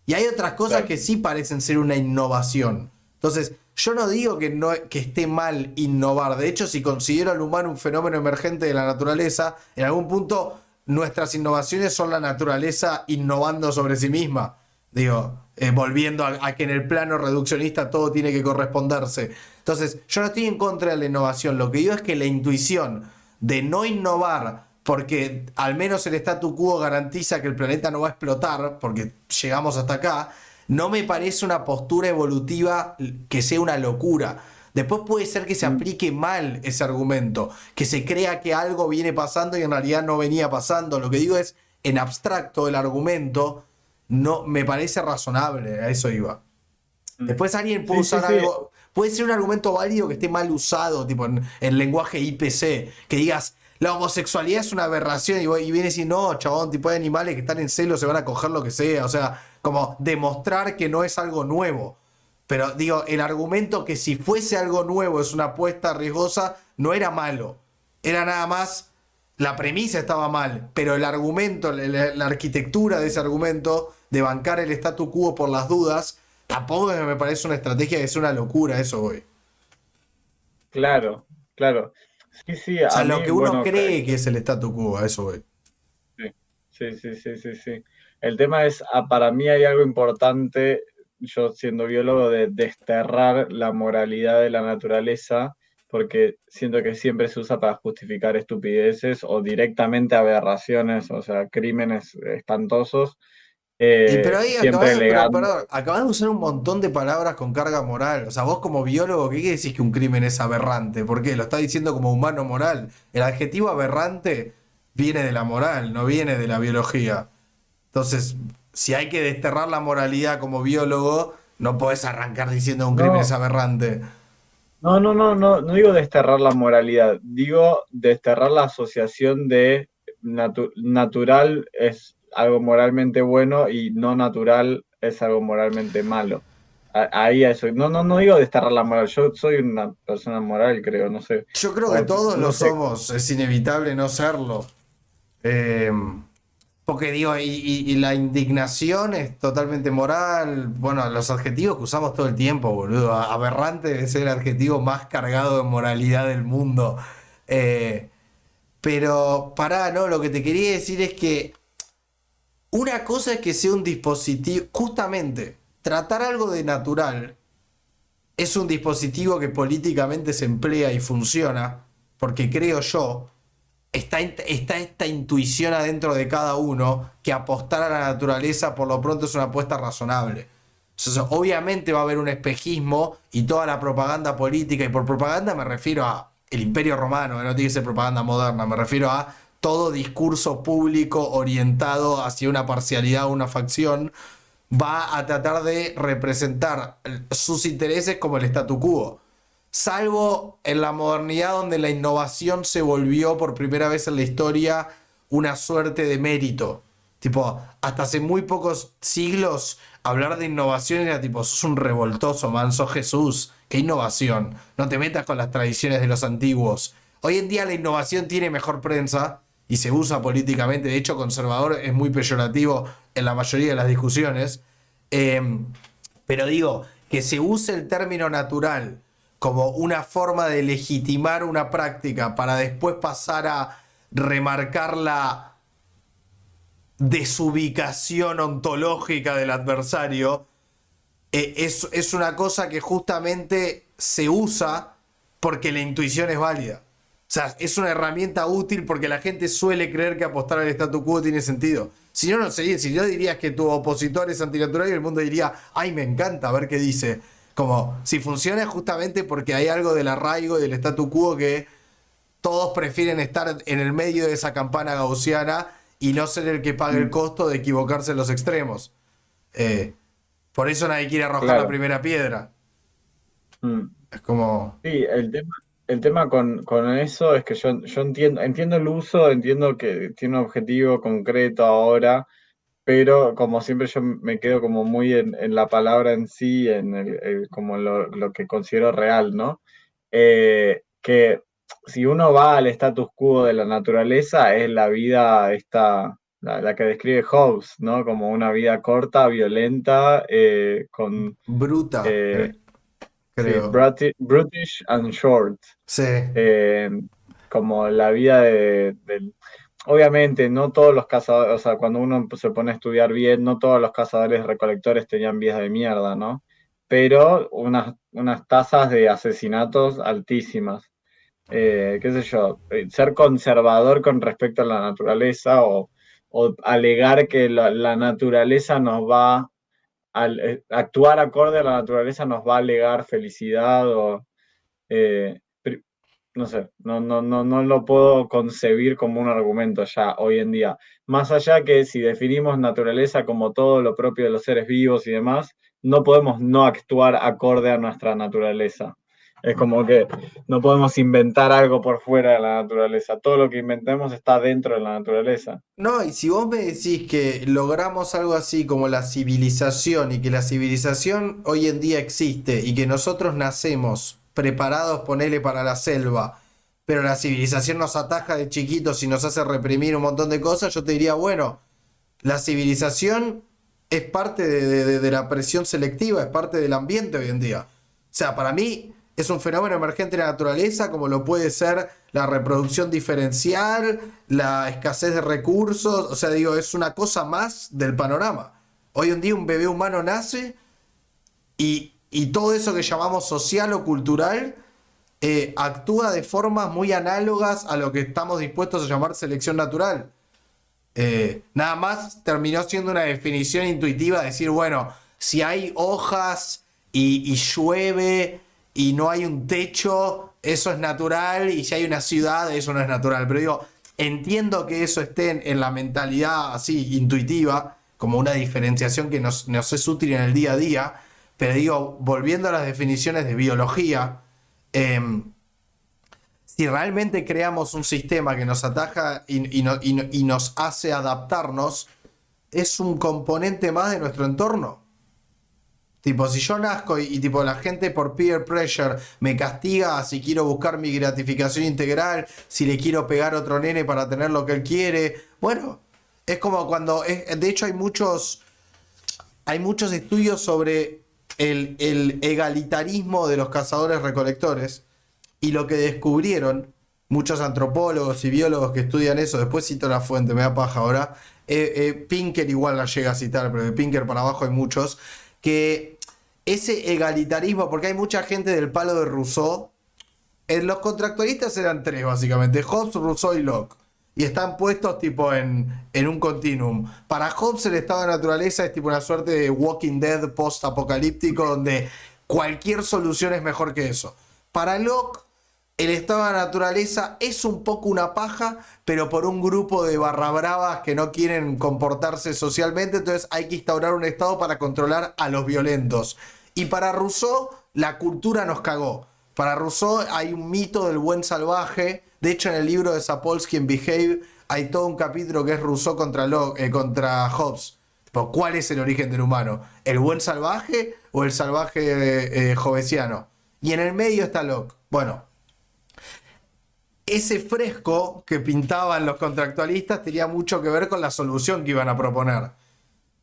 Y hay otras cosas Claro. que sí parecen ser una innovación. Entonces, yo no digo que esté mal innovar. De hecho, si considero al humano un fenómeno emergente de la naturaleza, en algún punto nuestras innovaciones son la naturaleza innovando sobre sí misma. Digo, volviendo a que en el plano reduccionista todo tiene que corresponderse. Entonces, yo no estoy en contra de la innovación. Lo que digo es que la intuición de no innovar porque al menos el statu quo garantiza que el planeta no va a explotar, porque llegamos hasta acá, no me parece una postura evolutiva que sea una locura. Después puede ser que se Mm, aplique mal ese argumento, que se crea que algo viene pasando y en realidad no venía pasando. Lo que digo es, en abstracto, el argumento no me parece razonable, a eso iba. mm. Después alguien puede Sí, sí, usar sí. algo, puede ser un argumento válido que esté mal usado, tipo en lenguaje IPC, que digas, la homosexualidad es una aberración y vienes y no, chabón, tipo hay animales que están en celo, se van a coger lo que sea, o sea, como demostrar que no es algo nuevo. Pero digo, el argumento que si fuese algo nuevo es una apuesta riesgosa, no era malo, era nada más, la premisa estaba mal, pero el argumento, la arquitectura de ese argumento, de bancar el statu quo por las dudas, tampoco me parece una estrategia que es una locura, eso voy. O Claro, claro. Sí, sí, a sea, lo mí, que uno bueno, cree que es el statu quo, a eso voy. sí, sí, sí, sí, sí, sí. El tema es, para mí hay algo importante, yo siendo biólogo, de desterrar la moralidad de la naturaleza, porque siento que siempre se usa para justificar estupideces o directamente aberraciones, o sea, crímenes espantosos, Y pero ahí siempre legando. perdón, acabas de usar un montón de palabras con carga moral. O sea, vos como biólogo, ¿qué quiere decir que un crimen es aberrante? ¿Por qué? Lo está diciendo como humano moral. El adjetivo aberrante viene de la moral, no viene de la biología. Entonces, si hay que desterrar la moralidad como biólogo, no podés arrancar diciendo que un crimen es No, aberrante. no, no, no, no, no digo desterrar la moralidad, digo desterrar la asociación de natural es algo moralmente bueno y no natural es algo moralmente malo. Ahí a eso. No, no, no digo desterrar la moral. Yo soy una persona moral, creo, no sé. Yo creo que O todos lo no sé. somos, es inevitable no serlo. Eh, Porque digo, y la indignación es totalmente moral. Bueno, los adjetivos que usamos todo el tiempo, boludo. Aberrante debe ser el adjetivo más cargado de moralidad del mundo. Eh, pero pará, no, lo que te quería decir es que una cosa es que sea un dispositivo, justamente, tratar algo de natural es un dispositivo que políticamente se emplea y funciona, porque creo yo está esta intuición adentro de cada uno que apostar a la naturaleza por lo pronto es una apuesta razonable. Entonces, obviamente va a haber un espejismo y toda la propaganda política, y por propaganda me refiero a el Imperio Romano, no tiene que ser propaganda moderna, me refiero a todo discurso público orientado hacia una parcialidad o una facción, va a tratar de representar sus intereses como el statu quo. Salvo en la modernidad donde la innovación se volvió por primera vez en la historia una suerte de mérito. Tipo, hasta hace muy pocos siglos hablar de innovación era tipo, sos un revoltoso, man, sos Jesús. ¿Qué innovación? No te metas con las tradiciones de los antiguos. Hoy en día la innovación tiene mejor prensa y se usa políticamente. De hecho, conservador es muy peyorativo en la mayoría de las discusiones. Eh, pero digo, que se use el término natural como una forma de legitimar una práctica para después pasar a remarcar la desubicación ontológica del adversario, es una cosa que justamente se usa porque la intuición es válida. O sea, es una herramienta útil porque la gente suele creer que apostar al statu quo tiene sentido. Si no, no sería. Si no dirías que tu opositor es antinatural y el mundo diría, ay, me encanta, a ver qué dice. Como, si funciona justamente porque hay algo del arraigo y del statu quo que todos prefieren estar en el medio de esa campana gaussiana y no ser el que pague el Mm, costo de equivocarse en los extremos. Eh, por eso nadie quiere arrojar la claro. primera piedra. Mm. Es como. Sí, el tema con eso es que yo entiendo el uso, entiendo que tiene un objetivo concreto ahora. pero como siempre yo me quedo como muy en la palabra en sí, como lo que considero real, ¿no? Que si uno va al status quo de la naturaleza, es la vida esta, la que describe Hobbes, ¿no? Como una vida corta, violenta, con Bruta, eh, sí, creo. brutish and short. Sí. eh, Como la vida Obviamente, no todos los cazadores, o sea, cuando uno se pone a estudiar bien, no todos los cazadores recolectores tenían vidas de mierda, ¿no? Pero unas tasas de asesinatos altísimas. Qué sé yo, ser conservador con respecto a la naturaleza o alegar que la naturaleza nos va, actuar acorde a la naturaleza nos va a alegar felicidad o... eh, no sé, no lo puedo concebir como un argumento ya hoy en día. Más allá que si definimos naturaleza como todo lo propio de los seres vivos y demás, no podemos no actuar acorde a nuestra naturaleza. Es como que no podemos inventar algo por fuera de la naturaleza. Todo lo que inventemos está dentro de la naturaleza. No, y si vos me decís que logramos algo así como la civilización y que la civilización hoy en día existe y que nosotros nacemos preparados, ponele, para la selva, pero la civilización nos ataja de chiquitos y nos hace reprimir un montón de cosas, yo te diría, bueno, la civilización es parte de la presión selectiva, es parte del ambiente hoy en día. O sea, para mí es un fenómeno emergente de la naturaleza, como lo puede ser la reproducción diferencial, la escasez de recursos. O sea, digo, es una cosa más del panorama. Hoy en día un bebé humano nace y todo eso que llamamos social o cultural actúa de formas muy análogas a lo que estamos dispuestos a llamar selección natural. Nada más terminó siendo una definición intuitiva, decir, bueno, si hay hojas y llueve y no hay un techo, eso es natural, y si hay una ciudad, eso no es natural. Pero digo, entiendo que eso esté en la mentalidad así intuitiva, como una diferenciación que nos es útil en el día a día, pero digo, volviendo a las definiciones de biología, eh, si realmente creamos un sistema que nos ataja y nos hace adaptarnos, es un componente más de nuestro entorno. Tipo, si yo nazco y tipo la gente por peer pressure me castiga si quiero buscar mi gratificación integral, si le quiero pegar a otro nene para tener lo que él quiere, bueno, es como cuando, de hecho hay muchos estudios sobre el egalitarismo de los cazadores recolectores. Y lo que descubrieron muchos antropólogos y biólogos que estudian eso, después cito la fuente, me da paja ahora, Pinker igual la llega a citar, pero de Pinker para abajo hay muchos, que ese egalitarismo, porque hay mucha gente del palo de Rousseau, los contractualistas eran tres básicamente, Hobbes, Rousseau y Locke. Y están puestos tipo en un continuum. Para Hobbes el estado de naturaleza es tipo una suerte de Walking Dead post-apocalíptico donde cualquier solución es mejor que eso. Para Locke el estado de la naturaleza es un poco una paja, pero por un grupo de barra bravas que no quieren comportarse socialmente, entonces hay que instaurar un estado para controlar a los violentos. Y para Rousseau, la cultura nos cagó. Para Rousseau hay un mito del buen salvaje. De hecho, en el libro de Sapolsky en Behave hay todo un capítulo que es Rousseau contra Hobbes. ¿Cuál es el origen del humano? ¿El buen salvaje o el salvaje hobbesiano? Y en el medio está Locke. Bueno, ese fresco que pintaban los contractualistas tenía mucho que ver con la solución que iban a proponer.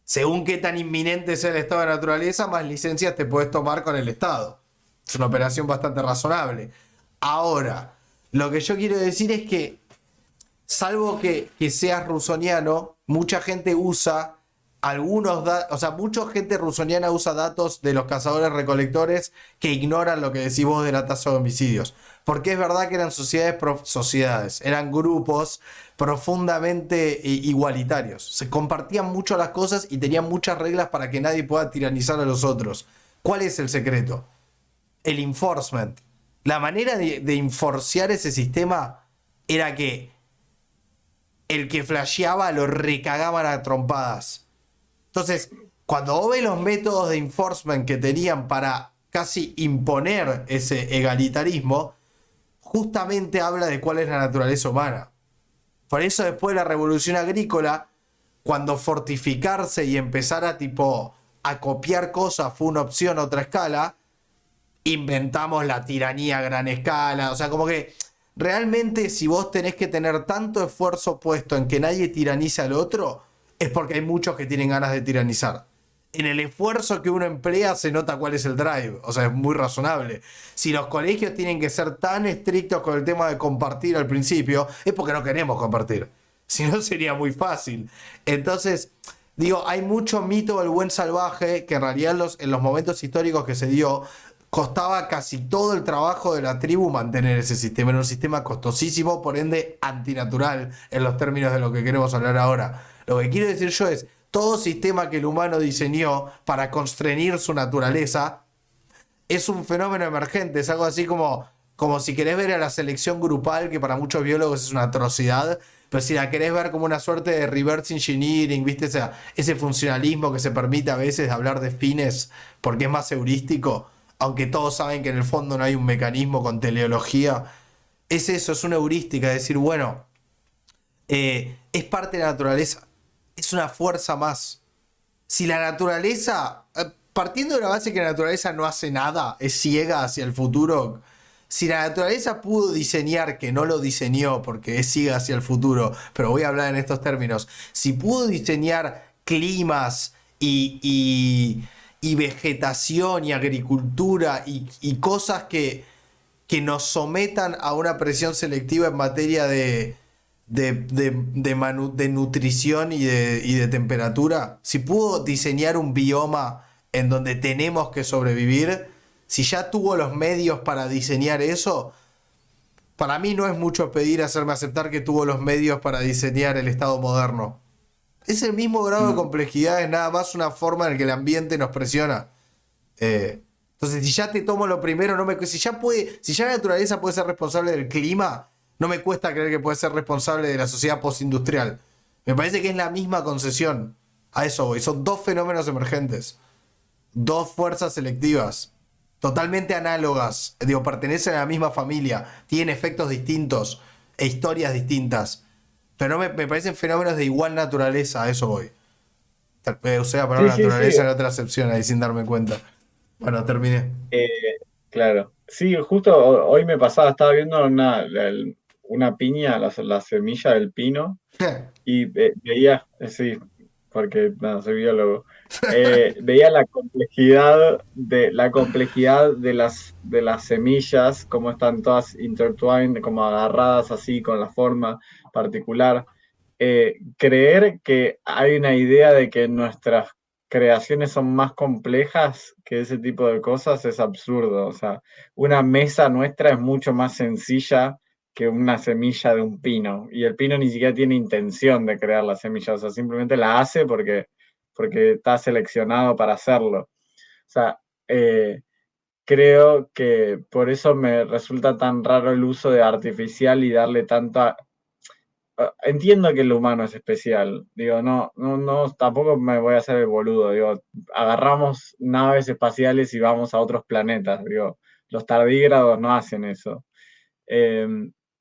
Según qué tan inminente sea el estado de naturaleza, más licencias te puedes tomar con el Estado. Es una operación bastante razonable. Ahora, lo que yo quiero decir es que, salvo que seas rusoniano, mucha gente usa algunos datos, o sea, mucha gente rusoniana usa datos de los cazadores recolectores que ignoran lo que decís vos de la tasa de homicidios. Porque es verdad que eran sociedades, eran grupos profundamente igualitarios. Se compartían mucho las cosas y tenían muchas reglas para que nadie pueda tiranizar a los otros. ¿Cuál es el secreto? El enforcement. La manera de enforcear ese sistema era que el que flasheaba lo recagaban a trompadas. Entonces, cuando vos ves los métodos de enforcement que tenían para casi imponer ese egalitarismo, justamente habla de cuál es la naturaleza humana. Por eso después de la revolución agrícola, cuando fortificarse y empezar a tipo a copiar cosas fue una opción a otra escala, inventamos la tiranía a gran escala. O sea, como que realmente si vos tenés que tener tanto esfuerzo puesto en que nadie tiranice al otro, es porque hay muchos que tienen ganas de tiranizar. En el esfuerzo que uno emplea se nota cuál es el drive. O sea, es muy razonable. Si los colegios tienen que ser tan estrictos con el tema de compartir al principio, es porque no queremos compartir. Si no, sería muy fácil. Entonces, digo, hay mucho mito del buen salvaje que en realidad en los momentos históricos que se dio, costaba casi todo el trabajo de la tribu mantener ese sistema. Era un sistema costosísimo, por ende antinatural en los términos de lo que queremos hablar ahora. Lo que quiero decir yo es, todo sistema que el humano diseñó para constreñir su naturaleza es un fenómeno emergente. Es algo así como si querés ver a la selección grupal, que para muchos biólogos es una atrocidad, pero si la querés ver como una suerte de reverse engineering, ¿viste? O sea, ese funcionalismo que se permite a veces de hablar de fines porque es más heurístico, aunque todos saben que en el fondo no hay un mecanismo con teleología. Es eso, es una heurística, es decir, bueno, es parte de la naturaleza, es una fuerza más. Si la naturaleza, partiendo de la base que la naturaleza no hace nada, es ciega hacia el futuro, si la naturaleza pudo diseñar, que no lo diseñó porque es ciega hacia el futuro, pero voy a hablar en estos términos, si pudo diseñar climas y vegetación y agricultura y cosas que nos sometan a una presión selectiva en materia de nutrición y de temperatura, si pudo diseñar un bioma en donde tenemos que sobrevivir, si ya tuvo los medios para diseñar eso, para mí no es mucho pedir hacerme aceptar que tuvo los medios para diseñar el Estado moderno. Es el mismo grado de Mm. complejidad, es nada más una forma en que el ambiente nos presiona. Entonces, si ya te tomo lo primero, si ya la naturaleza puede ser responsable del clima, no me cuesta creer que puede ser responsable de la sociedad postindustrial. Me parece que es la misma concesión. A eso voy. Son dos fenómenos emergentes, dos fuerzas selectivas, totalmente análogas. Digo, pertenecen a la misma familia, tienen efectos distintos e historias distintas. Pero no me parecen fenómenos de igual naturaleza, a eso voy. Usé la Sí, palabra sí, sí. naturaleza en otra acepción ahí sin darme cuenta. Bueno, terminé. Eh, claro. Sí, justo hoy me pasaba, estaba viendo una piña, la semilla del pino, y veía, sí, porque nada, soy biólogo, veía la complejidad de las semillas, cómo están todas intertwined, como agarradas así con la forma particular. Creer que hay una idea de que nuestras creaciones son más complejas que ese tipo de cosas es absurdo. O sea, una mesa nuestra es mucho más sencilla que una semilla de un pino. Y el pino ni siquiera tiene intención de crear la semilla, o sea, simplemente la hace porque está seleccionado para hacerlo. O sea, creo que por eso me resulta tan raro el uso de artificial y darle tanta... Entiendo que el humano es especial, digo, no, no, no, tampoco me voy a hacer el boludo, digo, agarramos naves espaciales y vamos a otros planetas, digo, los tardígrados no hacen eso. Eh,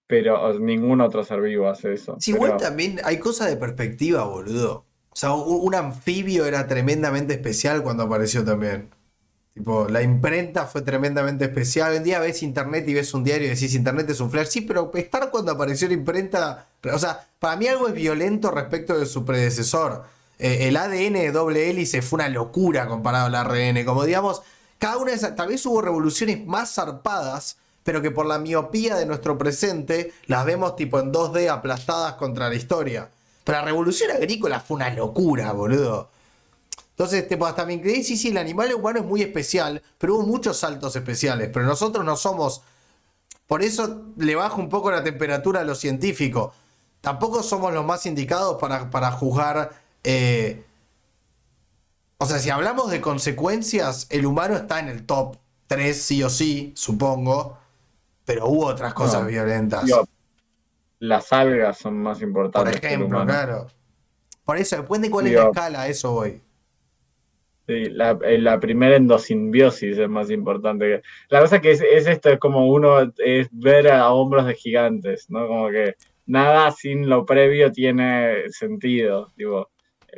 pero ningún otro ser vivo hace eso. Sí, igual Pero también hay cosas de perspectiva, boludo. O sea, un anfibio era tremendamente especial cuando apareció también. Tipo, la imprenta fue tremendamente especial. Hoy en día ves internet y ves un diario y decís internet es un flash. Sí, pero estar cuando apareció la imprenta. O sea, para mí algo es violento respecto de su predecesor. El ADN de doble hélice fue una locura comparado al ARN. Como digamos, cada una de esas. Tal vez hubo revoluciones más zarpadas, pero que por la miopía de nuestro presente las vemos tipo en 2D aplastadas contra la historia. Pero la revolución agrícola fue una locura, boludo. Entonces, tipo, hasta me increí, sí, sí, el animal humano es muy especial, pero hubo muchos saltos especiales, pero nosotros no somos, por eso le bajo un poco la temperatura a lo científico. Tampoco somos los más indicados para juzgar, o sea, si hablamos de consecuencias, el humano está en el top 3 sí o sí, supongo, pero hubo otras cosas no, violentas. digo, las algas son más Por importantes que el ejemplo, humano. claro. Por eso, depende cuál es la Digo, escala, a eso voy. sí, la primera endosimbiosis es más importante. La cosa que es esto, es como uno es ver a hombros de gigantes, ¿no? Como que nada sin lo previo tiene sentido. Digo,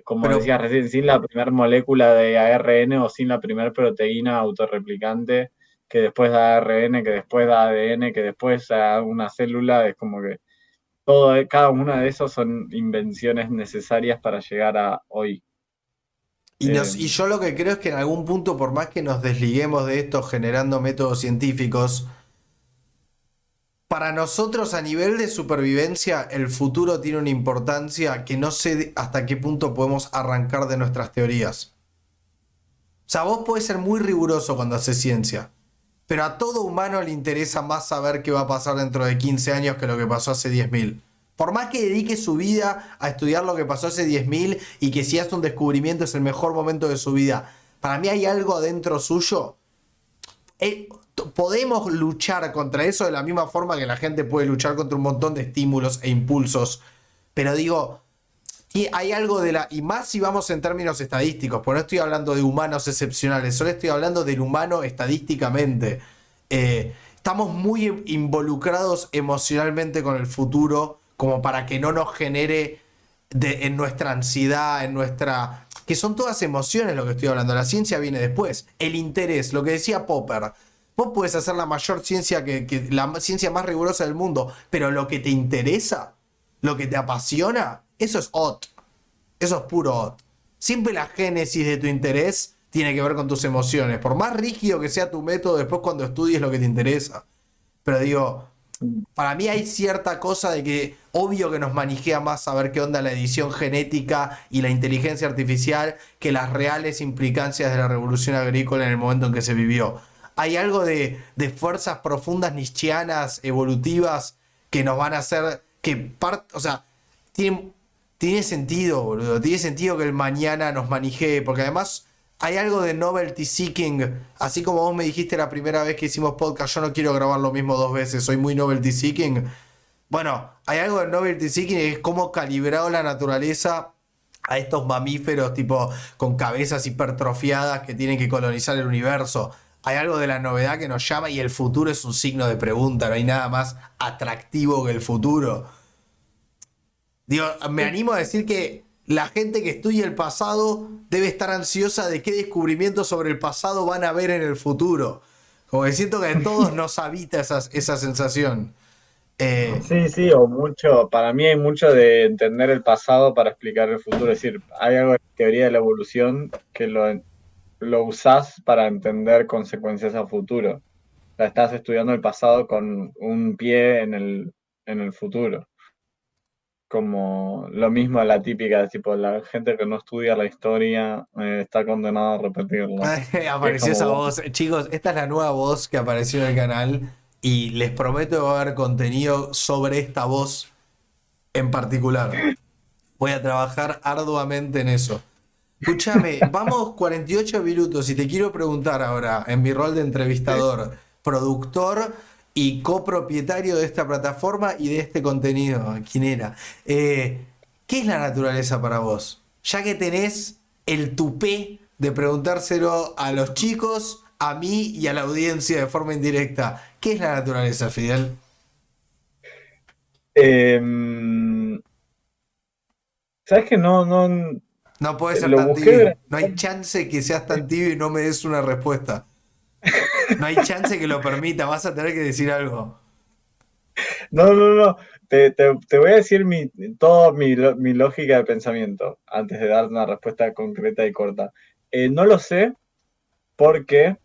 como Pero, decías recién, sin la primera molécula de ARN o sin la primera proteína autorreplicante que después da ARN, que después da ADN, que después da una célula, es como que cada una de esos son invenciones necesarias para llegar a hoy. y yo lo que creo es que en algún punto, por más que nos desliguemos de esto generando métodos científicos, para nosotros a nivel de supervivencia, el futuro tiene una importancia que no sé hasta qué punto podemos arrancar de nuestras teorías. O sea, vos podés ser muy riguroso cuando haces ciencia, pero a todo humano le interesa más saber qué va a pasar dentro de 15 años que lo que pasó hace 10.000. Por más que dedique su vida a estudiar lo que pasó hace 10.000 y que si hace un descubrimiento es el mejor momento de su vida, para mí hay algo adentro suyo. Podemos luchar contra eso de la misma forma que la gente puede luchar contra un montón de estímulos e impulsos. Pero digo, hay algo de la... Y más si vamos en términos estadísticos, porque no estoy hablando de humanos excepcionales, solo estoy hablando del humano estadísticamente. Estamos muy involucrados emocionalmente con el futuro como para que no nos genere en nuestra ansiedad, en nuestra... Que son todas emociones lo que estoy hablando. La ciencia viene después. El interés, lo que decía Popper. Vos podés hacer la mayor ciencia, que la ciencia más rigurosa del mundo, pero lo que te interesa, lo que te apasiona, eso es OT. Eso es puro OT. Siempre la génesis de tu interés tiene que ver con tus emociones. Por más rígido que sea tu método, después cuando estudies lo que te interesa. Pero digo, para mí hay cierta cosa de que obvio que nos manijea más saber qué onda la edición genética y la inteligencia artificial que las reales implicancias de la revolución agrícola en el momento en que se vivió. Hay algo de fuerzas profundas nietzscheanas, evolutivas, que nos van a hacer que o sea, tiene, tiene sentido, boludo. Tiene sentido que el mañana nos manijee, porque además hay algo de novelty seeking. Así como vos me dijiste la primera vez que hicimos podcast, yo no quiero grabar lo mismo dos veces, soy muy novelty seeking. Bueno, hay algo de novelty seeking y es cómo calibrado la naturaleza a estos mamíferos tipo con cabezas hipertrofiadas que tienen que colonizar el universo. Hay algo de la novedad que nos llama y el futuro es un signo de pregunta, no hay nada más atractivo que el futuro. Digo, me animo a decir que la gente que estudia el pasado debe estar ansiosa de qué descubrimientos sobre el pasado van a ver en el futuro. Como que siento que a todos nos habita esa sensación. Eh, Sí, sí, o mucho, para mí hay mucho de entender el pasado para explicar el futuro. Es decir, hay algo de teoría de la evolución que lo usás para entender consecuencias a futuro. O sea, estás estudiando el pasado con un pie en el futuro. Como lo mismo la típica, tipo, la gente que no estudia la historia está condenada a repetirla. Y es Apareció esa como, voz. Chicos, esta es la nueva voz que apareció en el canal y les prometo que va a haber contenido sobre esta voz en particular. Voy a trabajar arduamente en eso. Escúchame, vamos 48 minutos y te quiero preguntar ahora, en mi rol de entrevistador, productor y copropietario de esta plataforma y de este contenido, ¿quién era? ¿Qué es la naturaleza para vos? Ya que tenés el tupé de preguntárselo a los chicos, a mí y a la audiencia de forma indirecta, ¿qué es la naturaleza, Fidel? em, ¿sabes que No puede ser lo tan busqué tibio. durante... No hay chance que seas tan tibio y no me des una respuesta. No hay chance que lo permita, vas a tener que decir algo. No, no, no. Te voy a decir toda mi lógica de pensamiento antes de dar una respuesta concreta y corta. No lo sé porque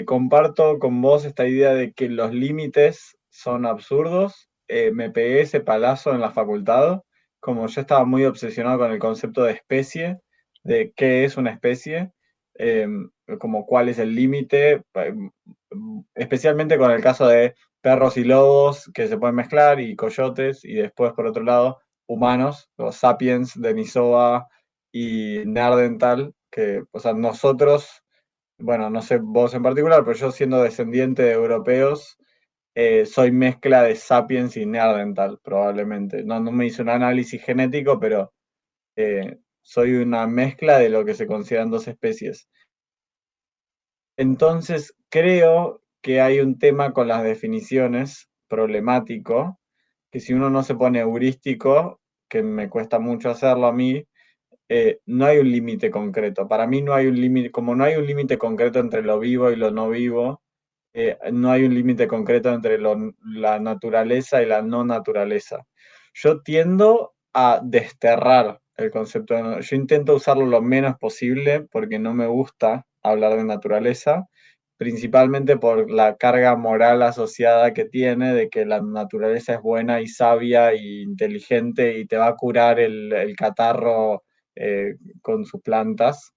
comparto con vos esta idea de que los límites son absurdos. Me pegué ese palazo en la facultad, como yo estaba muy obsesionado con el concepto de especie, de qué es una especie, eh, como cuál es el límite, especialmente con el caso de perros y lobos que se pueden mezclar y coyotes, y después, por otro lado, humanos, los sapiens, Denisova y Neandertal, que, o sea, nosotros, bueno, no sé vos en particular, pero yo siendo descendiente de europeos, soy mezcla de sapiens y Neandertal, probablemente. No me hice un análisis genético, pero soy una mezcla de lo que se consideran dos especies. Entonces, creo que hay un tema con las definiciones problemático, que si uno no se pone heurístico, que me cuesta mucho hacerlo a mí, no hay un límite concreto. Para mí no hay un límite, como no hay un límite concreto entre lo vivo y lo no vivo, no hay un límite concreto entre la naturaleza y la no naturaleza. Yo tiendo a desterrar el concepto yo intento usarlo lo menos posible porque no me gusta hablar de naturaleza, principalmente por la carga moral asociada que tiene de que la naturaleza es buena y sabia y inteligente y te va a curar el catarro con sus plantas.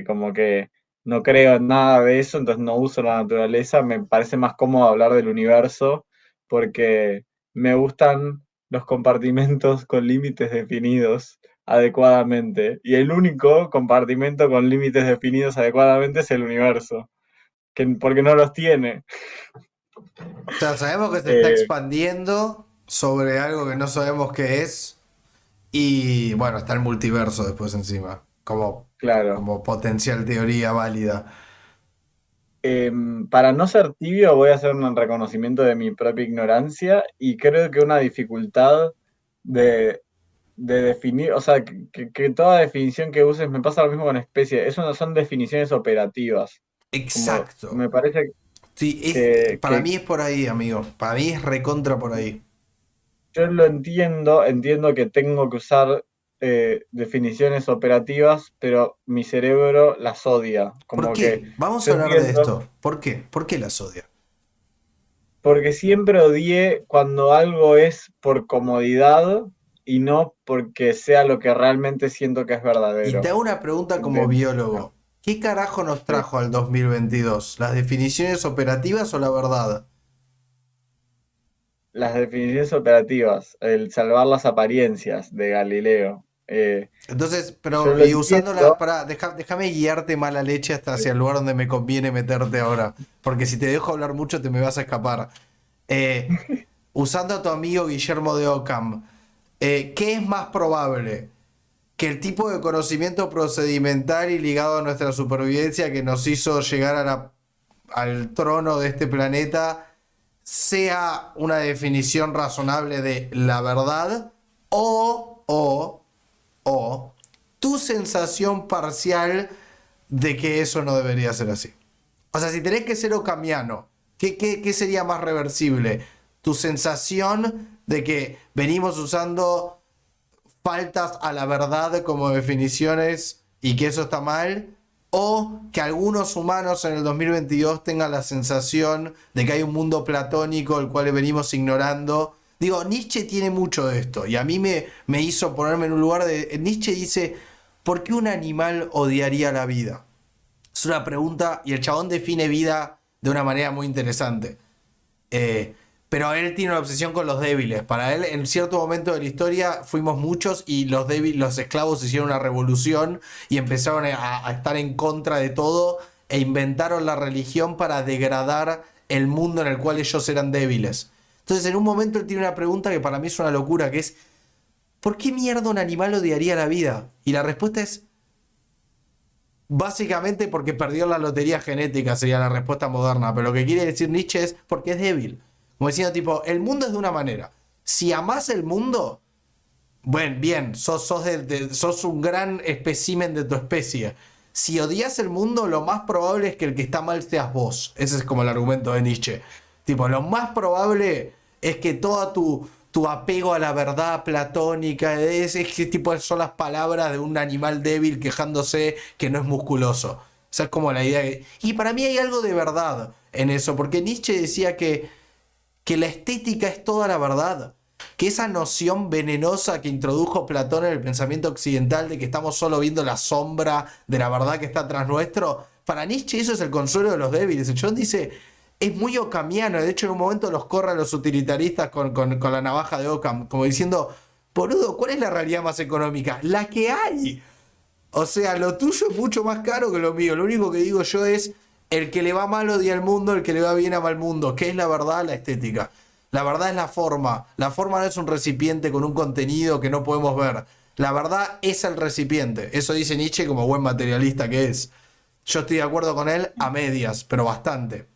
Como que no creo en nada de eso, entonces no uso la naturaleza. Me parece más cómodo hablar del universo porque me gustan los compartimentos con límites definidos adecuadamente. Y el único compartimento con límites definidos adecuadamente es el universo, porque no los tiene. O sea, sabemos que se está Eh, expandiendo sobre algo que no sabemos qué es. Y bueno, está el multiverso después encima, claro. como potencial teoría válida. Para no ser tibio, voy a hacer un reconocimiento de mi propia ignorancia y creo que una dificultad de, de definir, o sea, que toda definición que uses, me pasa lo mismo con especie, eso no son definiciones operativas. Como Exacto. me parece Sí, para que mí es por ahí, amigo. Para mí es recontra por ahí. yo lo entiendo que tengo que usar definiciones operativas, pero mi cerebro las odia. ¿Por Como que qué? Vamos yo a hablar de entiendo, esto. ¿Por qué? ¿Por qué las odia? porque siempre odié cuando algo es por comodidad y no porque sea lo que realmente siento que es Y te verdadero. hago una pregunta como ¿Entendés? biólogo. ¿Qué carajo nos Sí. trajo al 2022? ¿Las definiciones operativas o la verdad? Las definiciones operativas, el salvar las apariencias de Galileo. Entonces, Yo pero lo y usándola entiendo. para, déjame guiarte mala leche hasta hacia el lugar donde me conviene meterte ahora. Porque si te dejo hablar mucho te me vas a escapar. Eh, Usando a tu amigo Guillermo de Ockham, ¿qué es más probable? Que el tipo de conocimiento procedimental y ligado a nuestra supervivencia que nos hizo llegar al trono de este planeta sea una definición razonable de la verdad o tu sensación parcial de que eso no debería ser así. O sea, si tenés que ser ocamiano, ¿qué sería más reversible? Tu sensación de que venimos usando faltas a la verdad como definiciones y que eso está mal, o que algunos humanos en el 2022 tengan la sensación de que hay un mundo platónico el cual venimos ignorando. Digo, Nietzsche tiene mucho de esto y a mí me hizo ponerme en un lugar de... Nietzsche dice, ¿por qué un animal odiaría la vida? Es una pregunta y el chabón define vida de una manera muy interesante. Eh, pero él tiene una obsesión con los débiles. Para él, en cierto momento de la historia, fuimos muchos y los débiles, los esclavos hicieron una revolución y empezaron a estar en contra de todo e inventaron la religión para degradar el mundo en el cual ellos eran débiles. Entonces, en un momento él tiene una pregunta que para mí es una locura, que es ¿por qué mierda un animal odiaría la vida? Y la respuesta es básicamente porque perdió la lotería genética, sería la respuesta moderna. Pero lo que quiere decir Nietzsche es porque es débil. Como diciendo, tipo, el mundo es de una manera. Si amás el mundo, bueno, bien, sos un gran espécimen de tu especie. Si odias el mundo, lo más probable es que el que está mal seas vos. Ese es como el argumento de Nietzsche. Tipo, lo más probable es que todo tu apego a la verdad platónica, es que tipo son las palabras de un animal débil quejándose que no es musculoso. O sea, es como la idea y para mí hay algo de verdad en eso, porque Nietzsche decía que la estética es toda la verdad. Que esa noción venenosa que introdujo Platón en el pensamiento occidental de que estamos solo viendo la sombra de la verdad que está tras nuestro, para Nietzsche eso es el consuelo de los débiles. El John dice, es muy ocamiano, de hecho en un momento los corre a los utilitaristas con la navaja de Occam, como diciendo, boludo, ¿cuál es la realidad más económica? La que hay. O sea, lo tuyo es mucho más caro que lo mío. Lo único que digo yo es, el que le va mal odia al mundo, el que le va bien ama al mundo. ¿Qué es la verdad? La estética. La verdad es la forma. La forma no es un recipiente con un contenido que no podemos ver. La verdad es el recipiente. Eso dice Nietzsche como buen materialista que es. Yo estoy de acuerdo con él a medias, pero bastante.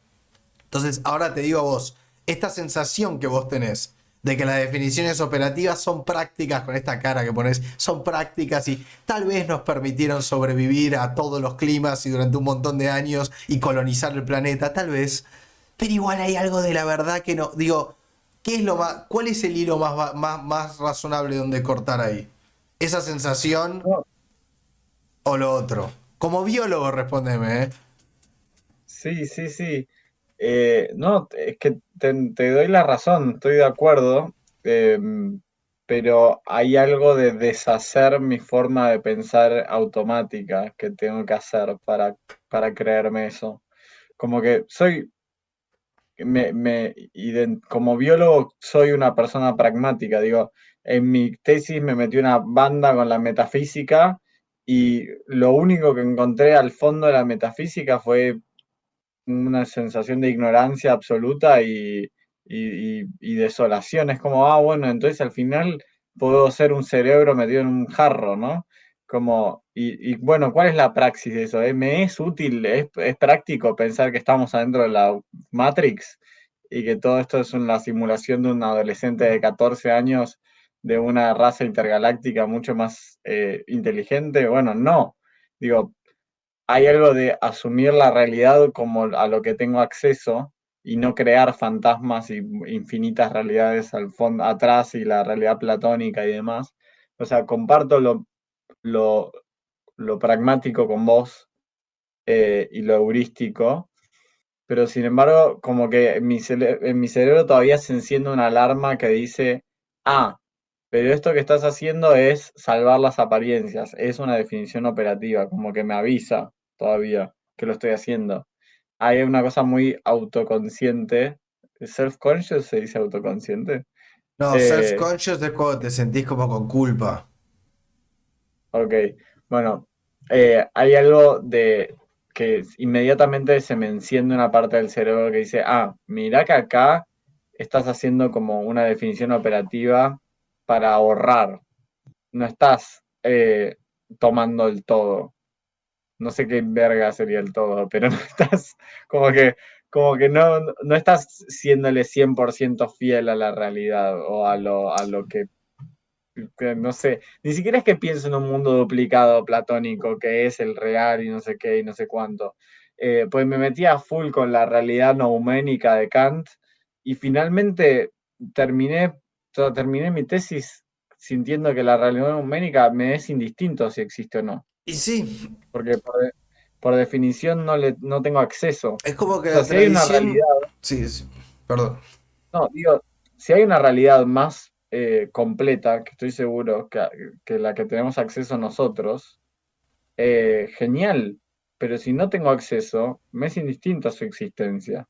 Entonces, ahora te digo a vos, esta sensación que vos tenés de que las definiciones operativas son prácticas, con esta cara que pones, son prácticas y tal vez nos permitieron sobrevivir a todos los climas y durante un montón de años y colonizar el planeta, tal vez, pero igual hay algo de la verdad que no, digo, ¿qué es lo más, cuál es el hilo más razonable donde cortar ahí? ¿Esa sensación No, o lo otro? Como biólogo, respóndeme, ¿eh? sí, sí, sí. No, es que te doy la razón, estoy de acuerdo, eh, pero hay algo de deshacer mi forma de pensar automática que tengo que hacer para creerme eso. Como que soy, como biólogo soy una persona pragmática, digo, en mi tesis me metí una banda con la metafísica y lo único que encontré al fondo de la metafísica fue una sensación de ignorancia absoluta y desolación. Es como, ah, bueno, entonces al final puedo ser un cerebro metido en un jarro, ¿no? Como, y bueno, ¿cuál es la praxis de eso? ¿Me es útil, es práctico pensar que estamos adentro de la Matrix y que todo esto es una simulación de un adolescente de 14 años de una raza intergaláctica mucho más inteligente? Bueno, no. Digo, hay algo de asumir la realidad como a lo que tengo acceso y no crear fantasmas y infinitas realidades al fondo, atrás y la realidad platónica y demás. O sea, comparto lo, lo pragmático con vos y lo heurístico, pero sin embargo, como que en mi cerebro todavía se enciende una alarma que dice, ah, pero esto que estás haciendo es salvar las apariencias, es una definición operativa, como que me avisa todavía que lo estoy haciendo. Hay una cosa muy autoconsciente, self-conscious se dice autoconsciente. No, Eh, self-conscious es cuando te sentís como con culpa. ok, bueno, hay algo de que inmediatamente se me enciende una parte del cerebro que dice, ah, mira que acá estás haciendo como una definición operativa para ahorrar, no estás tomando el todo. No sé qué verga sería el todo, pero no estás como que no estás siéndole 100% fiel a la realidad o a lo que no sé, ni siquiera es que pienso en un mundo duplicado platónico que es el real y no sé qué y no sé cuánto. Pues me metí a full con la realidad nouménica de Kant y finalmente terminé, terminé mi tesis sintiendo que la realidad nouménica me es indistinto si existe o no, Y sí, porque por definición no tengo acceso. es como que O sea, la si hay una tradición... realidad, Sí, sí, perdón. no, digo, si hay una realidad más completa, que estoy seguro que la que tenemos acceso nosotros, genial. Pero si no tengo acceso, me es indistinta su existencia.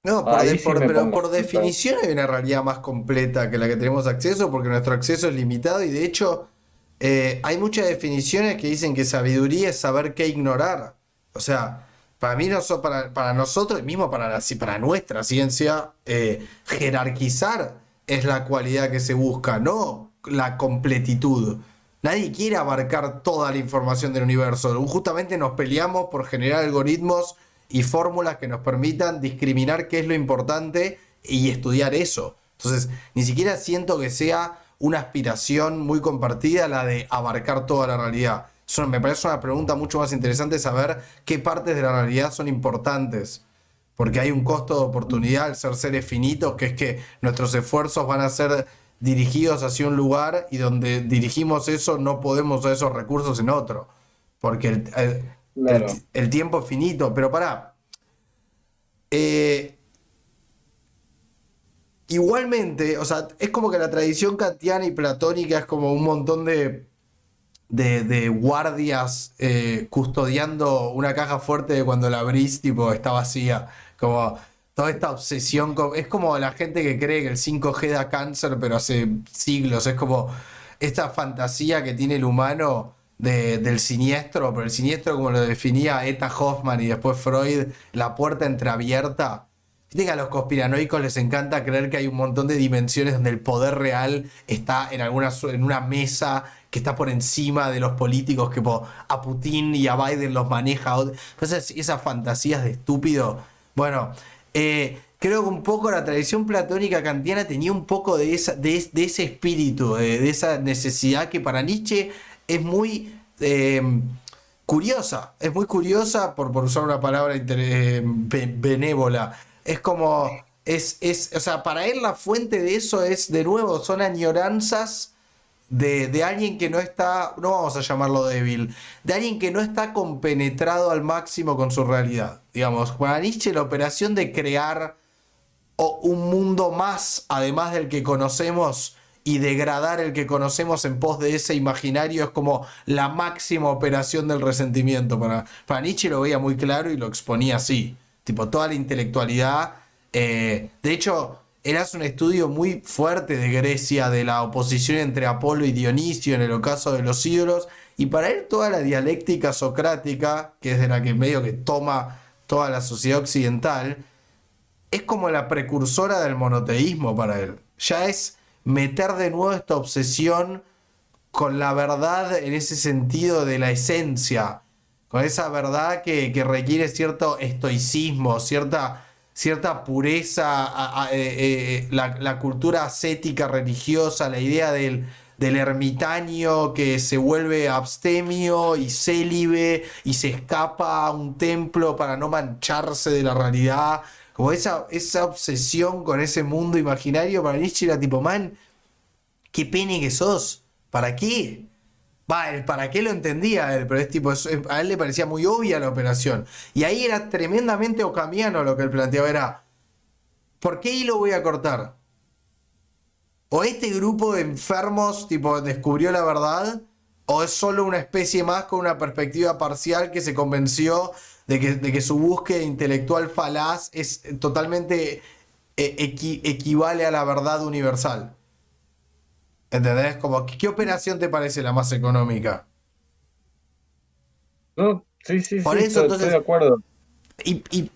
No, Ahí sí me pero pongo por contra. definición hay una realidad más completa que la que tenemos acceso, porque nuestro acceso es limitado y de hecho hay muchas definiciones que dicen que sabiduría es saber qué ignorar. O sea, para mí, para nosotros, y mismo para nuestra ciencia, jerarquizar es la cualidad que se busca, no la completitud. Nadie quiere abarcar toda la información del universo. Justamente nos peleamos por generar algoritmos y fórmulas que nos permitan discriminar qué es lo importante y estudiar eso. Entonces, ni siquiera siento que sea una aspiración muy compartida la de abarcar toda la realidad. Eso me parece una pregunta mucho más interesante saber qué partes de la realidad son importantes. Porque hay un costo de oportunidad al ser seres finitos, que es que nuestros esfuerzos van a ser dirigidos hacia un lugar y donde dirigimos eso no podemos usar esos recursos en otro. Porque Claro, el tiempo es finito. Pero pará, eh, igualmente, o sea, es como que la tradición kantiana y platónica es como un montón de guardias custodiando una caja fuerte de cuando la abrís, tipo, está vacía. Como toda esta obsesión. Es como la gente que cree que el 5G da cáncer, pero hace siglos. Es como esta fantasía que tiene el humano del siniestro, pero el siniestro, como lo definía Eta Hoffman y después Freud, la puerta entreabierta. Viste que a los conspiranoicos les encanta creer que hay un montón de dimensiones donde el poder real está en una mesa que está por encima de los políticos, que a Putin y a Biden los maneja. Entonces, esas fantasías de estúpido. Bueno, creo que un poco la tradición platónica kantiana tenía un poco de ese espíritu, de esa necesidad que para Nietzsche es muy curiosa. Es muy curiosa, por usar una palabra benévola. Es como, o sea, para él la fuente de eso es, de nuevo, son añoranzas de alguien que no está, no vamos a llamarlo débil, de alguien que no está compenetrado al máximo con su realidad. Digamos, para Nietzsche la operación de crear un mundo más, además del que conocemos, y degradar el que conocemos en pos de ese imaginario es como la máxima operación del resentimiento. Para Nietzsche lo veía muy claro y lo exponía así. Tipo, toda la intelectualidad. De hecho, eras un estudio muy fuerte de Grecia, de la oposición entre Apolo y Dionisio en el ocaso de los ídolos. Y para él toda la dialéctica socrática, que es de la que medio que toma toda la sociedad occidental, es como la precursora del monoteísmo para él. Ya es meter de nuevo esta obsesión con la verdad en ese sentido de la esencia, con esa verdad que requiere cierto estoicismo, cierta pureza, la cultura ascética religiosa, la idea del ermitaño que se vuelve abstemio y célibe y se escapa a un templo para no mancharse de la realidad. Como esa obsesión con ese mundo imaginario para Nietzsche era tipo, man, qué pene que sos. ¿Para qué? Va, el para qué lo entendía él, pero es tipo, a él le parecía muy obvia la operación. Y ahí era tremendamente ocamiano lo que él planteaba, era, ¿por qué hilo voy a cortar? O este grupo de enfermos, tipo, descubrió la verdad, o es solo una especie más con una perspectiva parcial que se convenció de que su búsqueda intelectual falaz es totalmente equivale a la verdad universal. ¿Entendés? Como, ¿qué operación te parece la más económica? No, sí, sí, Por sí, eso, estoy de entonces, acuerdo. y, y-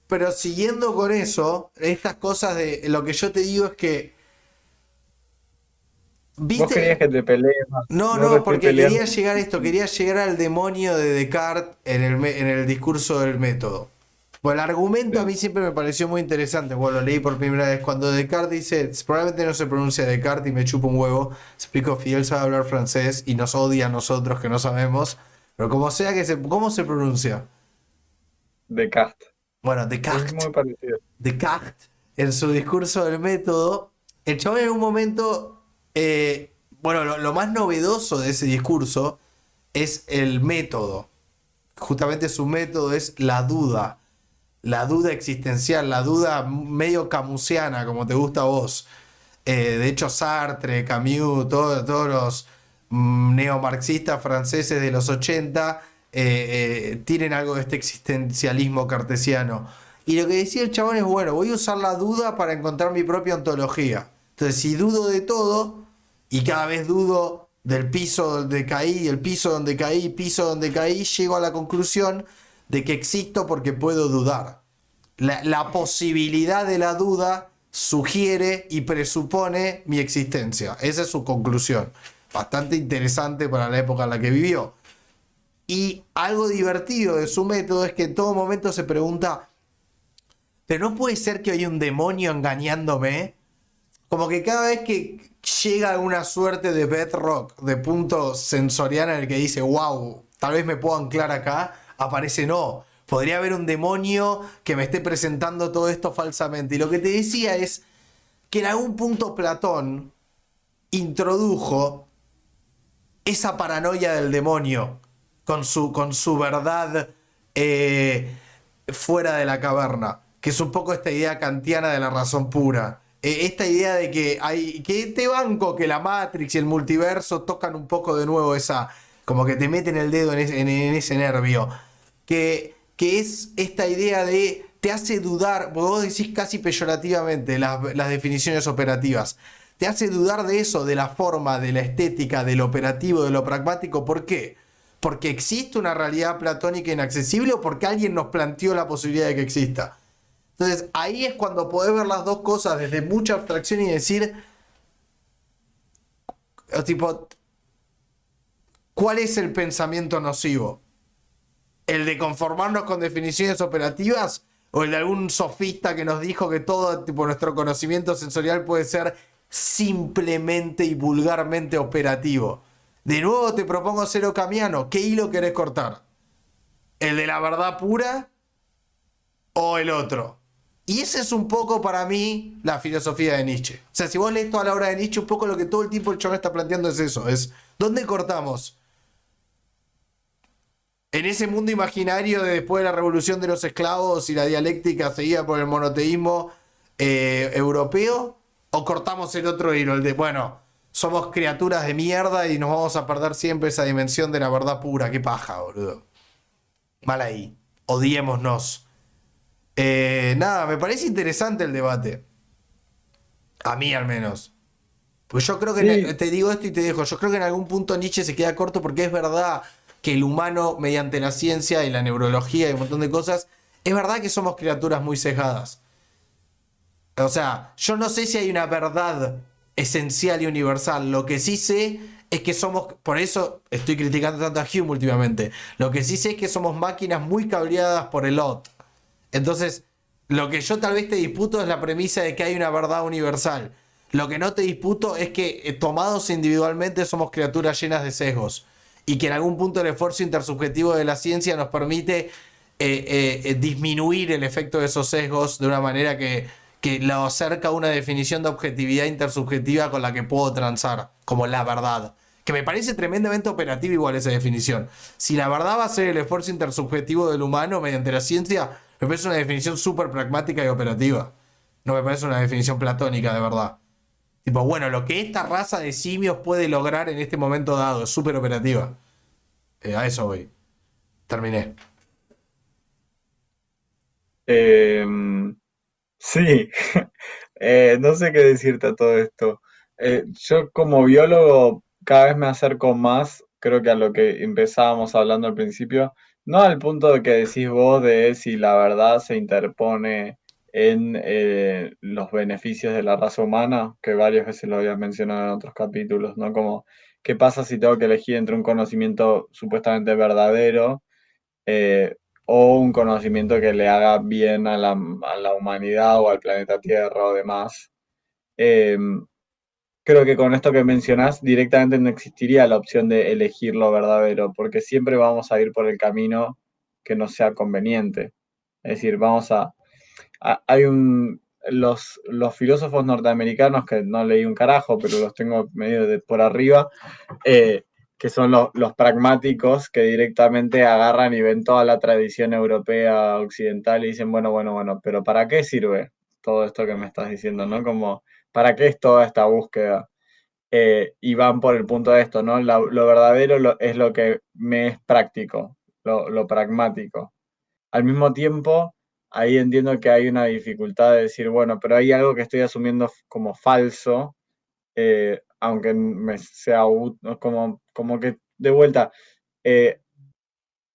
pero siguiendo con eso, estas cosas de lo que yo te digo es que, Vos querías ¿viste? que te pelees más. No, No te no, estoy porque peleando. quería llegar a esto, quería llegar al demonio de Descartes en el discurso del método. Pues el argumento a Sí, mí siempre me pareció muy interesante, bueno, lo leí por primera vez, cuando Descartes dice, probablemente no se pronuncia Descartes y me chupa un huevo, explico, Fidel sabe hablar francés y nos odia a nosotros que no sabemos, pero como sea ¿cómo se pronuncia? Descartes. Bueno, Es Descartes, muy parecido. Descartes, en su discurso del método, el chabón en un momento, bueno, lo más novedoso de ese discurso es el método. Justamente su método es la duda existencial, la duda medio camusiana, como te gusta a vos. De hecho, Sartre, Camus, todos los neomarxistas franceses de los 80 tienen algo de este existencialismo cartesiano. Y lo que decía el chabón es, bueno, voy a usar la duda para encontrar mi propia ontología. Entonces, si dudo de todo, y cada vez dudo del piso donde caí, el piso donde caí, piso donde caí, llego a la conclusión de que existo porque puedo dudar. La posibilidad de la duda sugiere y presupone mi existencia. Esa es su conclusión. Bastante interesante para la época en la que vivió. Y algo divertido de su método es que en todo momento se pregunta, pero no puede ser que hay un demonio engañándome. Como que cada vez que llega alguna suerte de bedrock, de punto sensorial en el que dice, wow, tal vez me puedo anclar acá, aparece no. Podría haber un demonio que me esté presentando todo esto falsamente. Y lo que te decía es que en algún punto Platón introdujo esa paranoia del demonio con su verdad fuera de la caverna, que es un poco esta idea kantiana de la razón pura. Esta idea de que te banco que la Matrix y el multiverso tocan un poco de nuevo esa, como que te meten el dedo en ese nervio, que es esta idea de, te hace dudar, vos decís casi peyorativamente las definiciones operativas, te hace dudar de eso, de la forma, de la estética, del operativo, de lo pragmático. ¿Por qué? ¿Porque existe una realidad platónica inaccesible o porque alguien nos planteó la posibilidad de que exista? Entonces ahí es cuando podés ver las dos cosas desde mucha abstracción y decir, tipo, ¿cuál es el pensamiento nocivo? ¿El de conformarnos con definiciones operativas o el de algún sofista que nos dijo que todo tipo, nuestro conocimiento sensorial puede ser simplemente y vulgarmente operativo. De nuevo te propongo ser ocamiano. ¿Qué hilo querés cortar? ¿El de la verdad pura o el otro? Y esa es un poco para mí la filosofía de Nietzsche. O sea, si vos lees toda la obra de Nietzsche, un poco lo que todo el tiempo el chabón está planteando es eso. Es, ¿dónde cortamos? En ese mundo imaginario de después de la revolución de los esclavos y la dialéctica seguida por el monoteísmo europeo, o cortamos el otro hilo, el de, bueno, somos criaturas de mierda y nos vamos a perder siempre esa dimensión de la verdad pura. Qué paja, boludo. Mal ahí. Odiémonos. Nada, me parece interesante el debate. A mí al menos. Pues yo creo que, Sí, te digo esto y te dejo, yo creo que en algún punto Nietzsche se queda corto porque es verdad que el humano, mediante la ciencia y la neurología y un montón de cosas, es verdad que somos criaturas muy sesgadas. O sea, yo no sé si hay una verdad esencial y universal. Lo que sí sé es que somos, por eso estoy criticando tanto a Hume últimamente. Lo que sí sé es que somos máquinas muy cableadas por el OT. Entonces, lo que yo tal vez te disputo es la premisa de que hay una verdad universal. Lo que no te disputo es que tomados individualmente somos criaturas llenas de sesgos y que en algún punto el esfuerzo intersubjetivo de la ciencia nos permite disminuir el efecto de esos sesgos de una manera que lo acerca a una definición de objetividad intersubjetiva con la que puedo transar, como la verdad. Que me parece tremendamente operativa igual esa definición. Si la verdad va a ser el esfuerzo intersubjetivo del humano mediante la ciencia, me parece una definición súper pragmática y operativa. No me parece una definición platónica de verdad. Tipo, bueno, lo que esta raza de simios puede lograr en este momento dado es súper operativa. A eso voy. Terminé. sí. No sé qué decirte a todo esto. Yo como biólogo cada vez me acerco más, creo que a lo que empezábamos hablando al principio, no al punto de que decís vos de si la verdad se interpone en los beneficios de la raza humana, que varias veces lo habías mencionado en otros capítulos, ¿no? Como, ¿qué pasa si tengo que elegir entre un conocimiento supuestamente verdadero o un conocimiento que le haga bien a la humanidad o al planeta Tierra o demás? Eh, Creo que con esto que mencionás directamente no existiría la opción de elegir lo verdadero, porque siempre vamos a ir por el camino que nos sea conveniente. Es decir, hay los filósofos norteamericanos, que no leí un carajo, pero los tengo medio de por arriba, eh, que son los pragmáticos que directamente agarran y ven toda la tradición europea occidental y dicen, bueno, pero ¿para qué sirve todo esto que me estás diciendo, no? Como, ¿para qué es toda esta búsqueda? Y van por el punto de esto, ¿no? Lo verdadero es lo que me es práctico, lo pragmático. Al mismo tiempo, ahí entiendo que hay una dificultad de decir, bueno, pero hay algo que estoy asumiendo como falso, aunque me sea como que de vuelta, eh,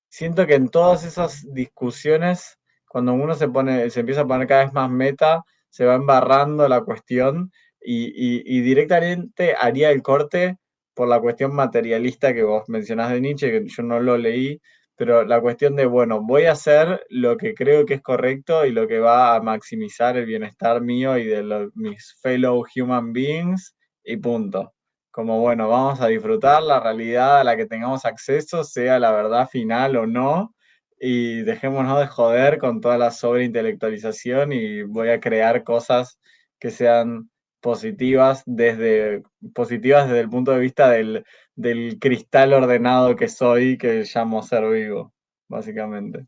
siento que en todas esas discusiones, cuando uno se empieza a poner cada vez más meta, se va embarrando la cuestión y directamente haría el corte por la cuestión materialista que vos mencionás de Nietzsche, que yo no lo leí, pero la cuestión de, bueno, voy a hacer lo que creo que es correcto y lo que va a maximizar el bienestar mío y de mis fellow human beings y punto. Como bueno, vamos a disfrutar la realidad a la que tengamos acceso, sea la verdad final o no, y dejémonos de joder con toda la sobreintelectualización y voy a crear cosas que sean positivas desde el punto de vista del cristal ordenado que soy, que llamo ser vivo, básicamente.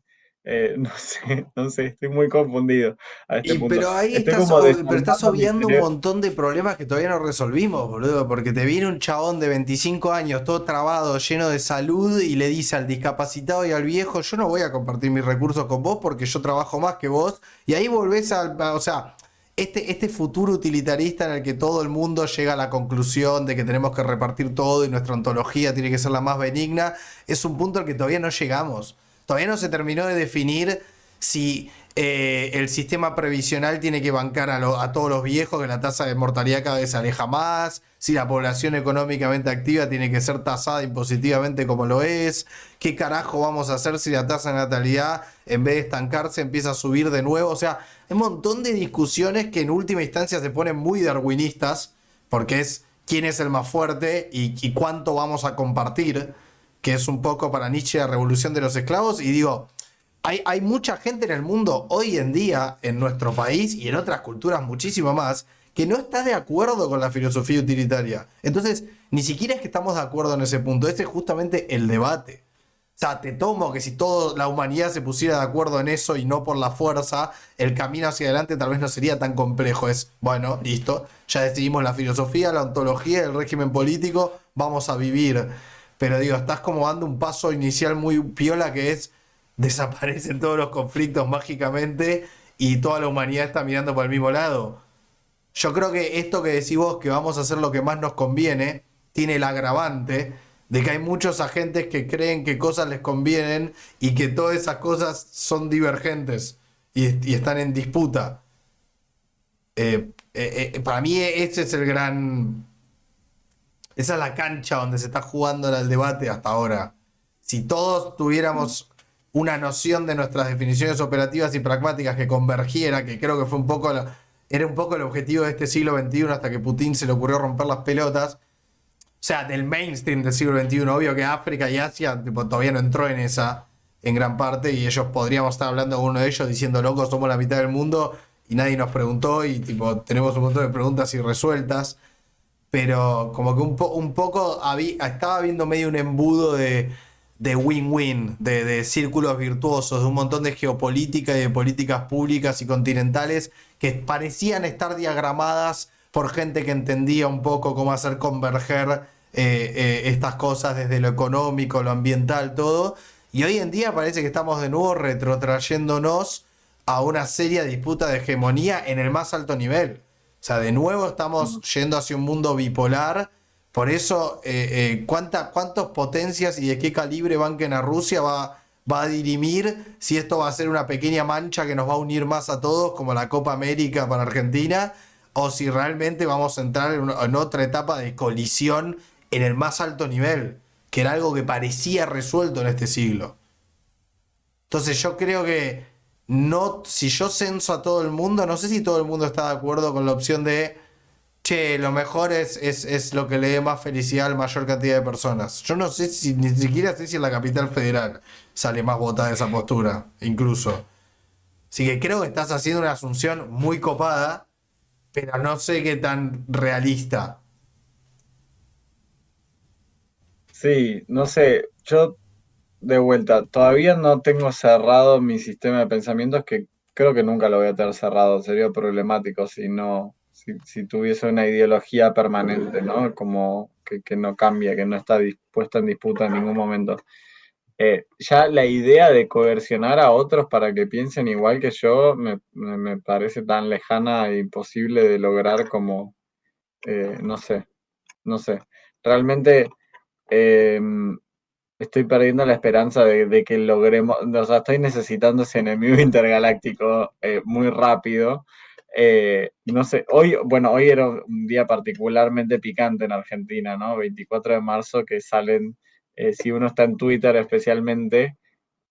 No sé, estoy muy confundido a este Y, punto. pero ahí Estoy estás, como pero estás desarmando mi obviando un cerebro. montón de problemas que todavía no resolvimos, boludo. Porque te viene un chabón de 25 años, todo trabado, lleno de salud, y le dice al discapacitado y al viejo, yo no voy a compartir mis recursos con vos porque yo trabajo más que vos. Y ahí volvés o sea, este futuro utilitarista en el que todo el mundo llega a la conclusión de que tenemos que repartir todo y nuestra ontología tiene que ser la más benigna, es un punto al que todavía no llegamos. Todavía no se terminó de definir si El sistema previsional tiene que bancar a todos los viejos, que la tasa de mortalidad cada vez se aleja más. Si la población económicamente activa tiene que ser tasada impositivamente como lo es. ¿Qué carajo vamos a hacer si la tasa de natalidad, en vez de estancarse, empieza a subir de nuevo? O sea, hay un montón de discusiones que en última instancia se ponen muy darwinistas, porque es quién es el más fuerte y cuánto vamos a compartir, que es un poco para Nietzsche la revolución de los esclavos. Y digo, hay mucha gente en el mundo hoy en día, en nuestro país y en otras culturas muchísimo más, que no está de acuerdo con la filosofía utilitaria. Entonces, ni siquiera es que estamos de acuerdo en ese punto, ese es justamente el debate. O sea, te tomo que si toda la humanidad se pusiera de acuerdo en eso y no por la fuerza, el camino hacia adelante tal vez no sería tan complejo. Es, bueno, listo, ya decidimos la filosofía, la ontología, el régimen político, vamos a vivir. Pero digo, estás como dando un paso inicial muy piola que es desaparecen todos los conflictos mágicamente y toda la humanidad está mirando por el mismo lado. Yo creo que esto que decís vos, que vamos a hacer lo que más nos conviene, tiene el agravante de que hay muchos agentes que creen que cosas les convienen y que todas esas cosas son divergentes y están en disputa. Para mí ese es el gran... Esa es la cancha donde se está jugando el debate hasta ahora. Si todos tuviéramos una noción de nuestras definiciones operativas y pragmáticas que convergiera, que creo que fue un poco era un poco el objetivo de este siglo XXI hasta que Putin se le ocurrió romper las pelotas. O sea, del mainstream del siglo XXI, obvio que África y Asia tipo, todavía no entró en esa en gran parte y ellos podríamos estar hablando con uno de ellos diciendo, locos, somos la mitad del mundo y nadie nos preguntó y tipo tenemos un montón de preguntas irresueltas, pero como que un poco estaba habiendo medio un embudo de win-win, de círculos virtuosos, de un montón de geopolítica y de políticas públicas y continentales que parecían estar diagramadas por gente que entendía un poco cómo hacer converger estas cosas desde lo económico, lo ambiental, todo. Y hoy en día parece que estamos de nuevo retrotrayéndonos a una seria disputa de hegemonía en el más alto nivel. O sea, de nuevo estamos yendo hacia un mundo bipolar. Por eso, ¿cuántas potencias y de qué calibre banquen a Rusia va a dirimir si esto va a ser una pequeña mancha que nos va a unir más a todos, como la Copa América para Argentina, o si realmente vamos a entrar en otra etapa de colisión en el más alto nivel, que era algo que parecía resuelto en este siglo. Entonces yo creo que no, si yo censo a todo el mundo, no sé si todo el mundo está de acuerdo con la opción de, che, lo mejor es lo que le dé más felicidad a la mayor cantidad de personas. Yo no sé si, ni siquiera sé si en la capital federal sale más votada esa postura, incluso. Así que creo que estás haciendo una asunción muy copada, pero no sé qué tan realista. Sí, no sé, yo de vuelta, todavía no tengo cerrado mi sistema de pensamientos que creo que nunca lo voy a tener cerrado. Sería problemático si no, si tuviese una ideología permanente, ¿no? Como que no cambia, que no está puesta en disputa en ningún momento. Ya la idea de coercionar a otros para que piensen igual que yo me parece tan lejana e imposible de lograr como, no sé, no sé. Realmente eh, estoy perdiendo la esperanza de que logremos, o sea, estoy necesitando ese enemigo intergaláctico muy rápido. No sé, hoy, bueno, hoy era un día particularmente picante en Argentina, ¿no? 24 de marzo que salen, si uno está en Twitter especialmente,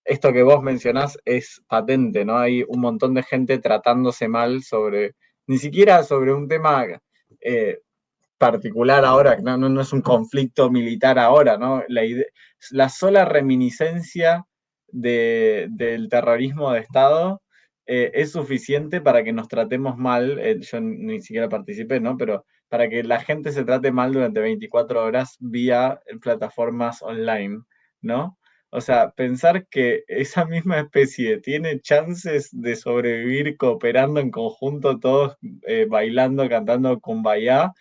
esto que vos mencionás es patente, ¿no? Hay un montón de gente tratándose mal sobre, ni siquiera sobre un tema eh, particular ahora, no es un conflicto militar ahora, ¿no? La sola reminiscencia del terrorismo de Estado es suficiente para que nos tratemos mal, yo ni siquiera participé, ¿no? Pero para que la gente se trate mal durante 24 horas vía plataformas online, ¿no? O sea, pensar que esa misma especie tiene chances de sobrevivir cooperando en conjunto, todos bailando, cantando Kumbaya,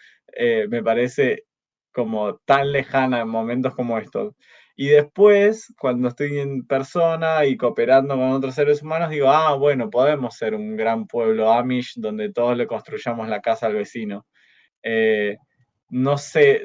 me parece como tan lejana en momentos como estos. Y después, cuando estoy en persona y cooperando con otros seres humanos, digo, ah, bueno, podemos ser un gran pueblo Amish donde todos le construyamos la casa al vecino. Eh, no sé,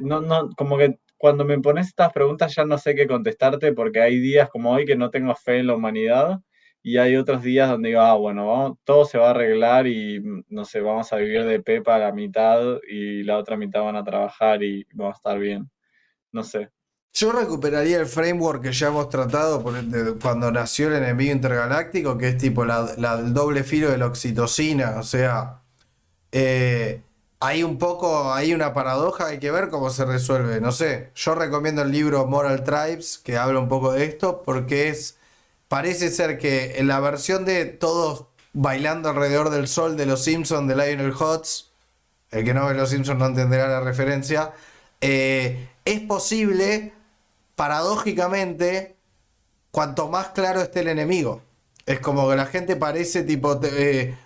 como que cuando me pones estas preguntas ya no sé qué contestarte porque hay días como hoy que no tengo fe en la humanidad y hay otros días donde digo, bueno, todo se va a arreglar y no sé, vamos a vivir de pepa a la mitad y la otra mitad van a trabajar y vamos a estar bien. No sé. Yo recuperaría el framework que ya hemos tratado cuando nació el enemigo intergaláctico, que es tipo el doble filo de la oxitocina. O sea, eh, hay un poco, hay una paradoja, hay que ver cómo se resuelve. No sé, yo recomiendo el libro Moral Tribes, que habla un poco de esto, porque parece ser que en la versión de todos bailando alrededor del sol de los Simpsons de Lionel Hutz, el que no ve los Simpsons no entenderá la referencia, es posible, paradójicamente, cuanto más claro esté el enemigo. Es como que la gente parece tipo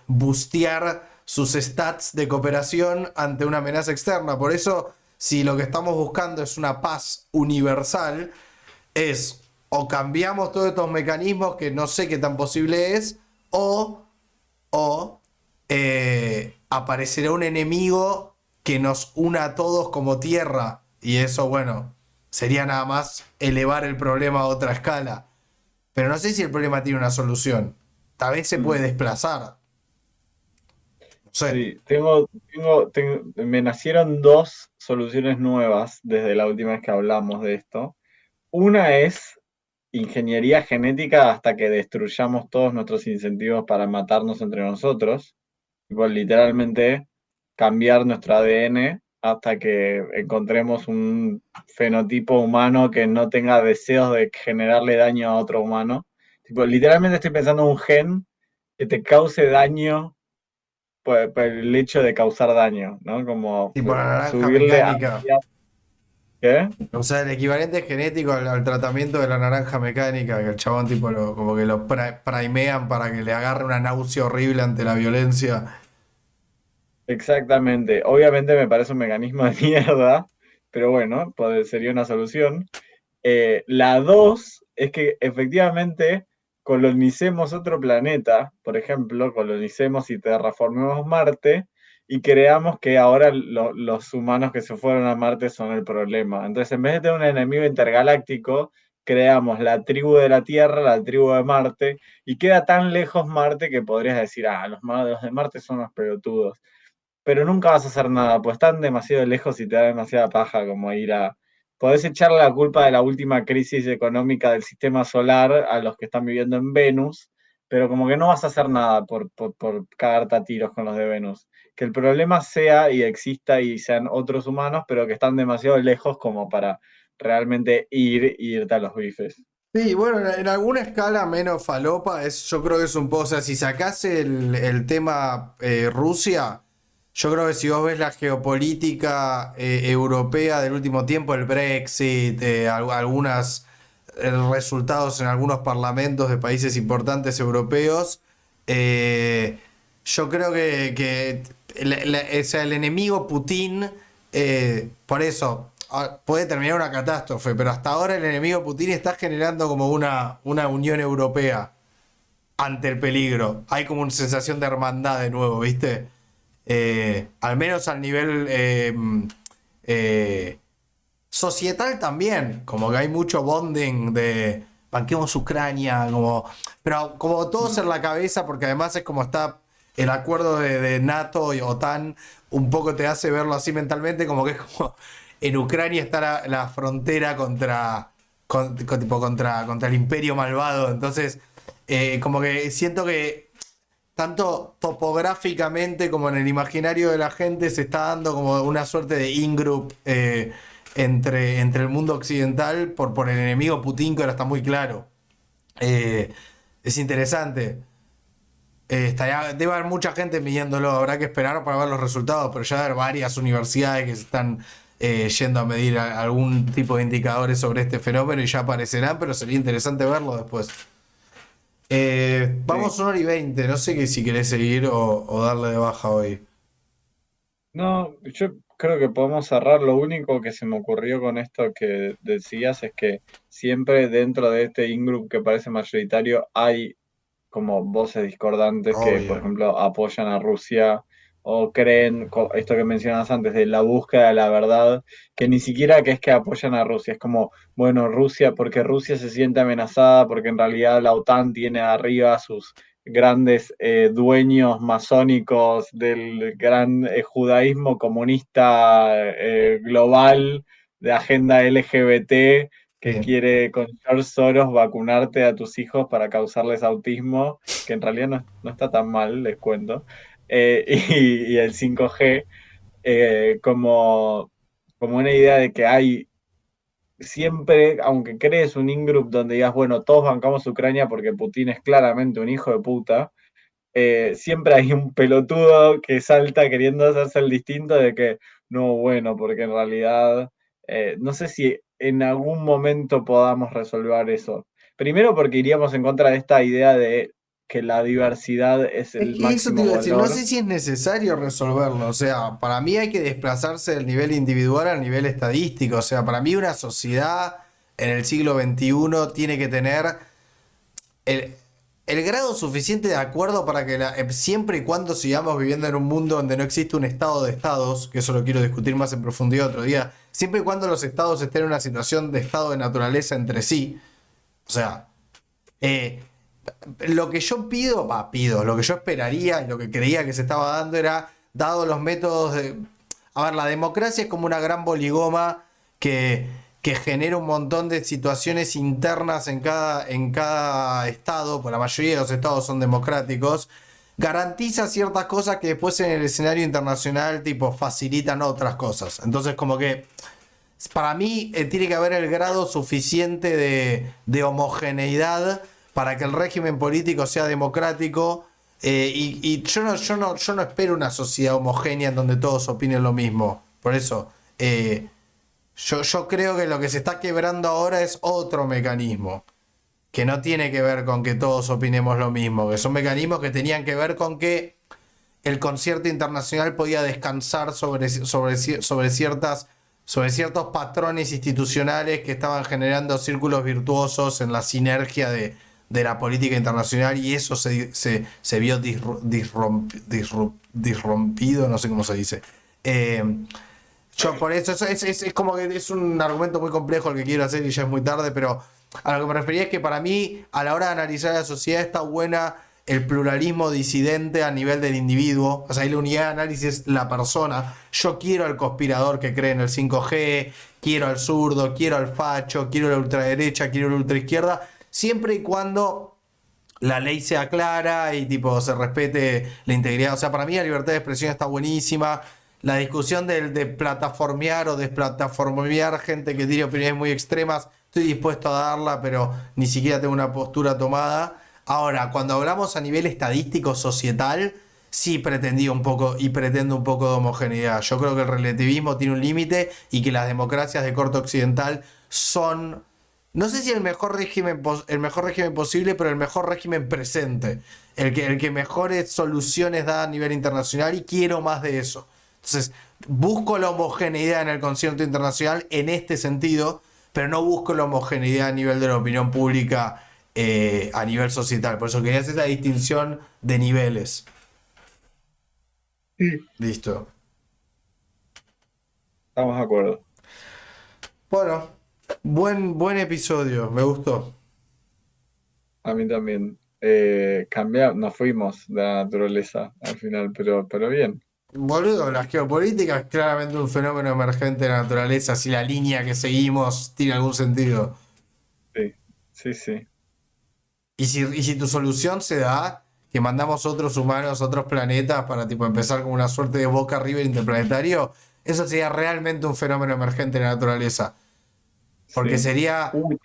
bustear sus stats de cooperación ante una amenaza externa. Por eso, si lo que estamos buscando es una paz universal, es o cambiamos todos estos mecanismos que no sé qué tan posible es, o, o aparecerá un enemigo que nos una a todos como tierra. Y eso, bueno, sería nada más elevar el problema a otra escala. Pero no sé si el problema tiene una solución. Tal vez se puede Mm. desplazar. No sé. Sí, me nacieron dos soluciones nuevas desde la última vez que hablamos de esto. Una es ingeniería genética hasta que destruyamos todos nuestros incentivos para matarnos entre nosotros. Tipo, literalmente cambiar nuestro ADN hasta que encontremos un fenotipo humano que no tenga deseos de generarle daño a otro humano. Tipo, literalmente estoy pensando en un gen que te cause daño por el hecho de causar daño, ¿no? Como Tipo la naranja subirle a... mecánica. ¿Qué? O sea, el equivalente genético al tratamiento de la naranja mecánica, que el chabón tipo como que lo primean para que le agarre una náusea horrible ante la violencia. Exactamente. Obviamente me parece un mecanismo de mierda, pero bueno, sería una solución. La dos es que efectivamente colonicemos otro planeta, por ejemplo, colonicemos y terraformemos Marte y creamos que ahora los humanos que se fueron a Marte son el problema. Entonces, en vez de tener un enemigo intergaláctico, creamos la tribu de la Tierra, la tribu de Marte, y queda tan lejos Marte que podrías decir, los de Marte son los pelotudos, pero nunca vas a hacer nada, pues están demasiado lejos y te da demasiada paja como ir a... Podés echarle la culpa de la última crisis económica del sistema solar a los que están viviendo en Venus, pero como que no vas a hacer nada por cagarte a tiros con los de Venus. Que el problema sea y exista y sean otros humanos, pero que están demasiado lejos como para realmente irte a los bifes. Sí, bueno, en alguna escala menos falopa, yo creo que es un poco, o sea, si sacase el tema Rusia, yo creo que si vos ves la geopolítica europea del último tiempo, el Brexit, algunas resultados en algunos parlamentos de países importantes europeos, eh, yo creo que o sea, el enemigo Putin, por eso puede terminar una catástrofe, pero hasta ahora el enemigo Putin está generando como una Unión Europea ante el peligro. Hay como una sensación de hermandad de nuevo, ¿viste? Al menos al nivel eh, societal también, como que hay mucho bonding de banquemos Ucrania, como, pero como todos en la cabeza, porque además es como está el acuerdo de NATO y OTAN, un poco te hace verlo así mentalmente, como que es como en Ucrania está la frontera contra el imperio malvado, entonces como que siento que tanto topográficamente como en el imaginario de la gente se está dando como una suerte de in-group entre el mundo occidental por el enemigo Putin, que ahora está muy claro. Es interesante. Debe haber mucha gente midiéndolo, habrá que esperar para ver los resultados, pero ya va a haber varias universidades que se están yendo a medir algún tipo de indicadores sobre este fenómeno y ya aparecerán, pero sería interesante verlo después. Sí. Vamos 1 hora y 20, no sé si querés seguir o darle de baja hoy. No, yo creo que podemos cerrar. Lo único que se me ocurrió con esto que decías es que siempre dentro de este in-group que parece mayoritario hay como voces discordantes que, por Obvio. ejemplo, apoyan a Rusia o creen esto que mencionabas antes de la búsqueda de la verdad, que ni siquiera que es que apoyan a Rusia, es como, bueno, Rusia, porque Rusia se siente amenazada, porque en realidad la OTAN tiene arriba a sus grandes dueños masónicos del gran judaísmo comunista global de agenda LGBT que Bien. quiere con George Soros vacunarte a tus hijos para causarles autismo, que en realidad no está tan mal, les cuento. Y el 5G como una idea de que hay siempre, aunque crees un in-group donde digas, bueno, todos bancamos Ucrania porque Putin es claramente un hijo de puta, siempre hay un pelotudo que salta queriendo hacerse el distinto de que, no, bueno, porque en realidad, no sé si en algún momento podamos resolver eso. Primero porque iríamos en contra de esta idea de que la diversidad es Es el que eso te máximo iba a decir, no valor. sé si es necesario resolverlo, o sea, para mí hay que desplazarse del nivel individual al nivel estadístico, o sea, para mí una sociedad en el siglo XXI tiene que tener el, el grado suficiente de acuerdo para que siempre y cuando sigamos viviendo en un mundo donde no existe un estado de estados, que eso lo quiero discutir más en profundidad otro día, siempre y cuando los estados estén en una situación de estado de naturaleza entre sí, o sea, eh, lo que yo pido, lo que yo esperaría y lo que creía que se estaba dando era, dado los métodos de... A ver, la democracia es como una gran boligoma que, que genera un montón de situaciones internas en cada estado, pues la mayoría de los estados son democráticos, garantiza ciertas cosas que después en el escenario internacional tipo facilitan otras cosas. Entonces como que para mí tiene que haber el grado suficiente de homogeneidad para que el régimen político sea democrático. Y yo no espero una sociedad homogénea en donde todos opinen lo mismo. Por eso, yo creo que lo que se está quebrando ahora es otro mecanismo, que no tiene que ver con que todos opinemos lo mismo, que son mecanismos que tenían que ver con que el concierto internacional podía descansar sobre ciertos patrones institucionales que estaban generando círculos virtuosos en la sinergia de la política internacional y eso se vio disrompido, no sé cómo se dice. Eh, yo por eso es como que es un argumento muy complejo el que quiero hacer y ya es muy tarde, pero a lo que me refería es que para mí, a la hora de analizar la sociedad, está buena el pluralismo disidente a nivel del individuo. O sea, hay la unidad de análisis es la persona. Yo quiero al conspirador que cree en el 5G, quiero al zurdo, quiero al facho, quiero la ultraderecha, quiero la ultraizquierda, siempre y cuando la ley sea clara y tipo se respete la integridad. O sea, para mí la libertad de expresión está buenísima. La discusión de plataformear o desplataformear gente que tiene opiniones muy extremas, estoy dispuesto a darla, pero ni siquiera tengo una postura tomada. Ahora, cuando hablamos a nivel estadístico societal, sí pretendí un poco y pretendo un poco de homogeneidad. Yo creo que el relativismo tiene un límite y que las democracias de corte occidental son, no sé si el mejor régimen posible, pero el mejor régimen presente. El que mejores soluciones da a nivel internacional y quiero más de eso. Entonces, busco la homogeneidad en el concierto internacional en este sentido, pero no busco la homogeneidad a nivel de la opinión pública, a nivel societal. Por eso quería hacer esa distinción de niveles. Sí. Listo. Estamos de acuerdo. Bueno, buen episodio, me gustó. A mí también. Nos fuimos de la naturaleza al final, pero bien. Boludo, la geopolítica es claramente un fenómeno emergente de la naturaleza, si la línea que seguimos tiene algún sentido. Sí, sí, sí. Y si tu solución se da, que mandamos otros humanos a otros planetas para tipo empezar como una suerte de Boca River interplanetario, eso sería realmente un fenómeno emergente de la naturaleza. Porque Sí. sería, Uy,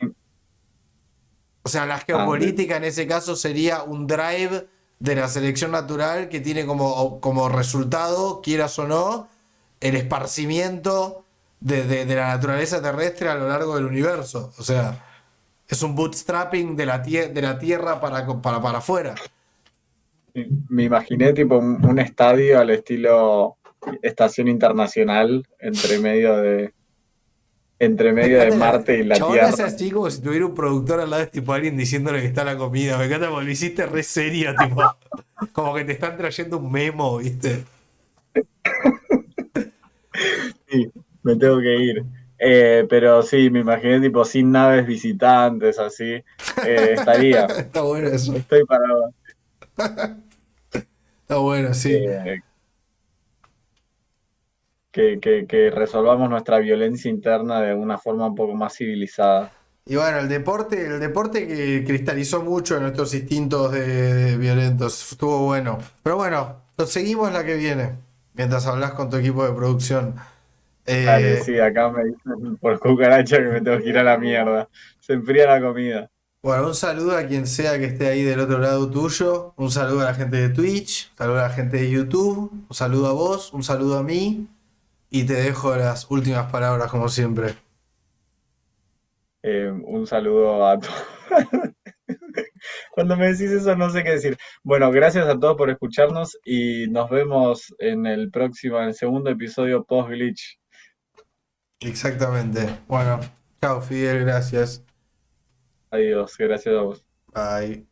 o sea, la ah, geopolítica en ese caso sería un drive de la selección natural que tiene como resultado, quieras o no, el esparcimiento de la naturaleza terrestre a lo largo del universo. O sea, es un bootstrapping de la Tierra para afuera. sí. Me imaginé tipo un estadio al estilo Estación Internacional entre Me medio de encanta Marte y la chabona Tierra. es así como si tuviera un productor al lado, es tipo alguien diciéndole que está la comida. Me encanta porque lo hiciste re seria, tipo, como que te están trayendo un memo, ¿viste? Sí, me tengo que ir. Pero sí, me imaginé tipo sin naves visitantes, así. Estaría, Está bueno eso. estoy para Está bueno, sí. eh, que resolvamos nuestra violencia interna de una forma un poco más civilizada. Y bueno, el deporte que cristalizó mucho en nuestros instintos de violentos. Estuvo bueno. Pero bueno, lo seguimos la que viene. Mientras hablas con tu equipo de producción. Dale, Eh, sí, acá me dicen por cucaracha que me tengo que ir a la mierda. Se enfría la comida. bueno, un saludo a quien sea que esté ahí del otro lado tuyo. Un saludo a la gente de Twitch. Un saludo a la gente de YouTube. Un saludo a vos. Un saludo a mí. Y te dejo las últimas palabras como siempre. Un saludo a todos. Cuando me decís eso no sé qué decir. Bueno, gracias a todos por escucharnos y nos vemos en el segundo episodio post Glitch. Exactamente. Bueno, chao Fidel, gracias. Adiós, gracias a vos. Bye.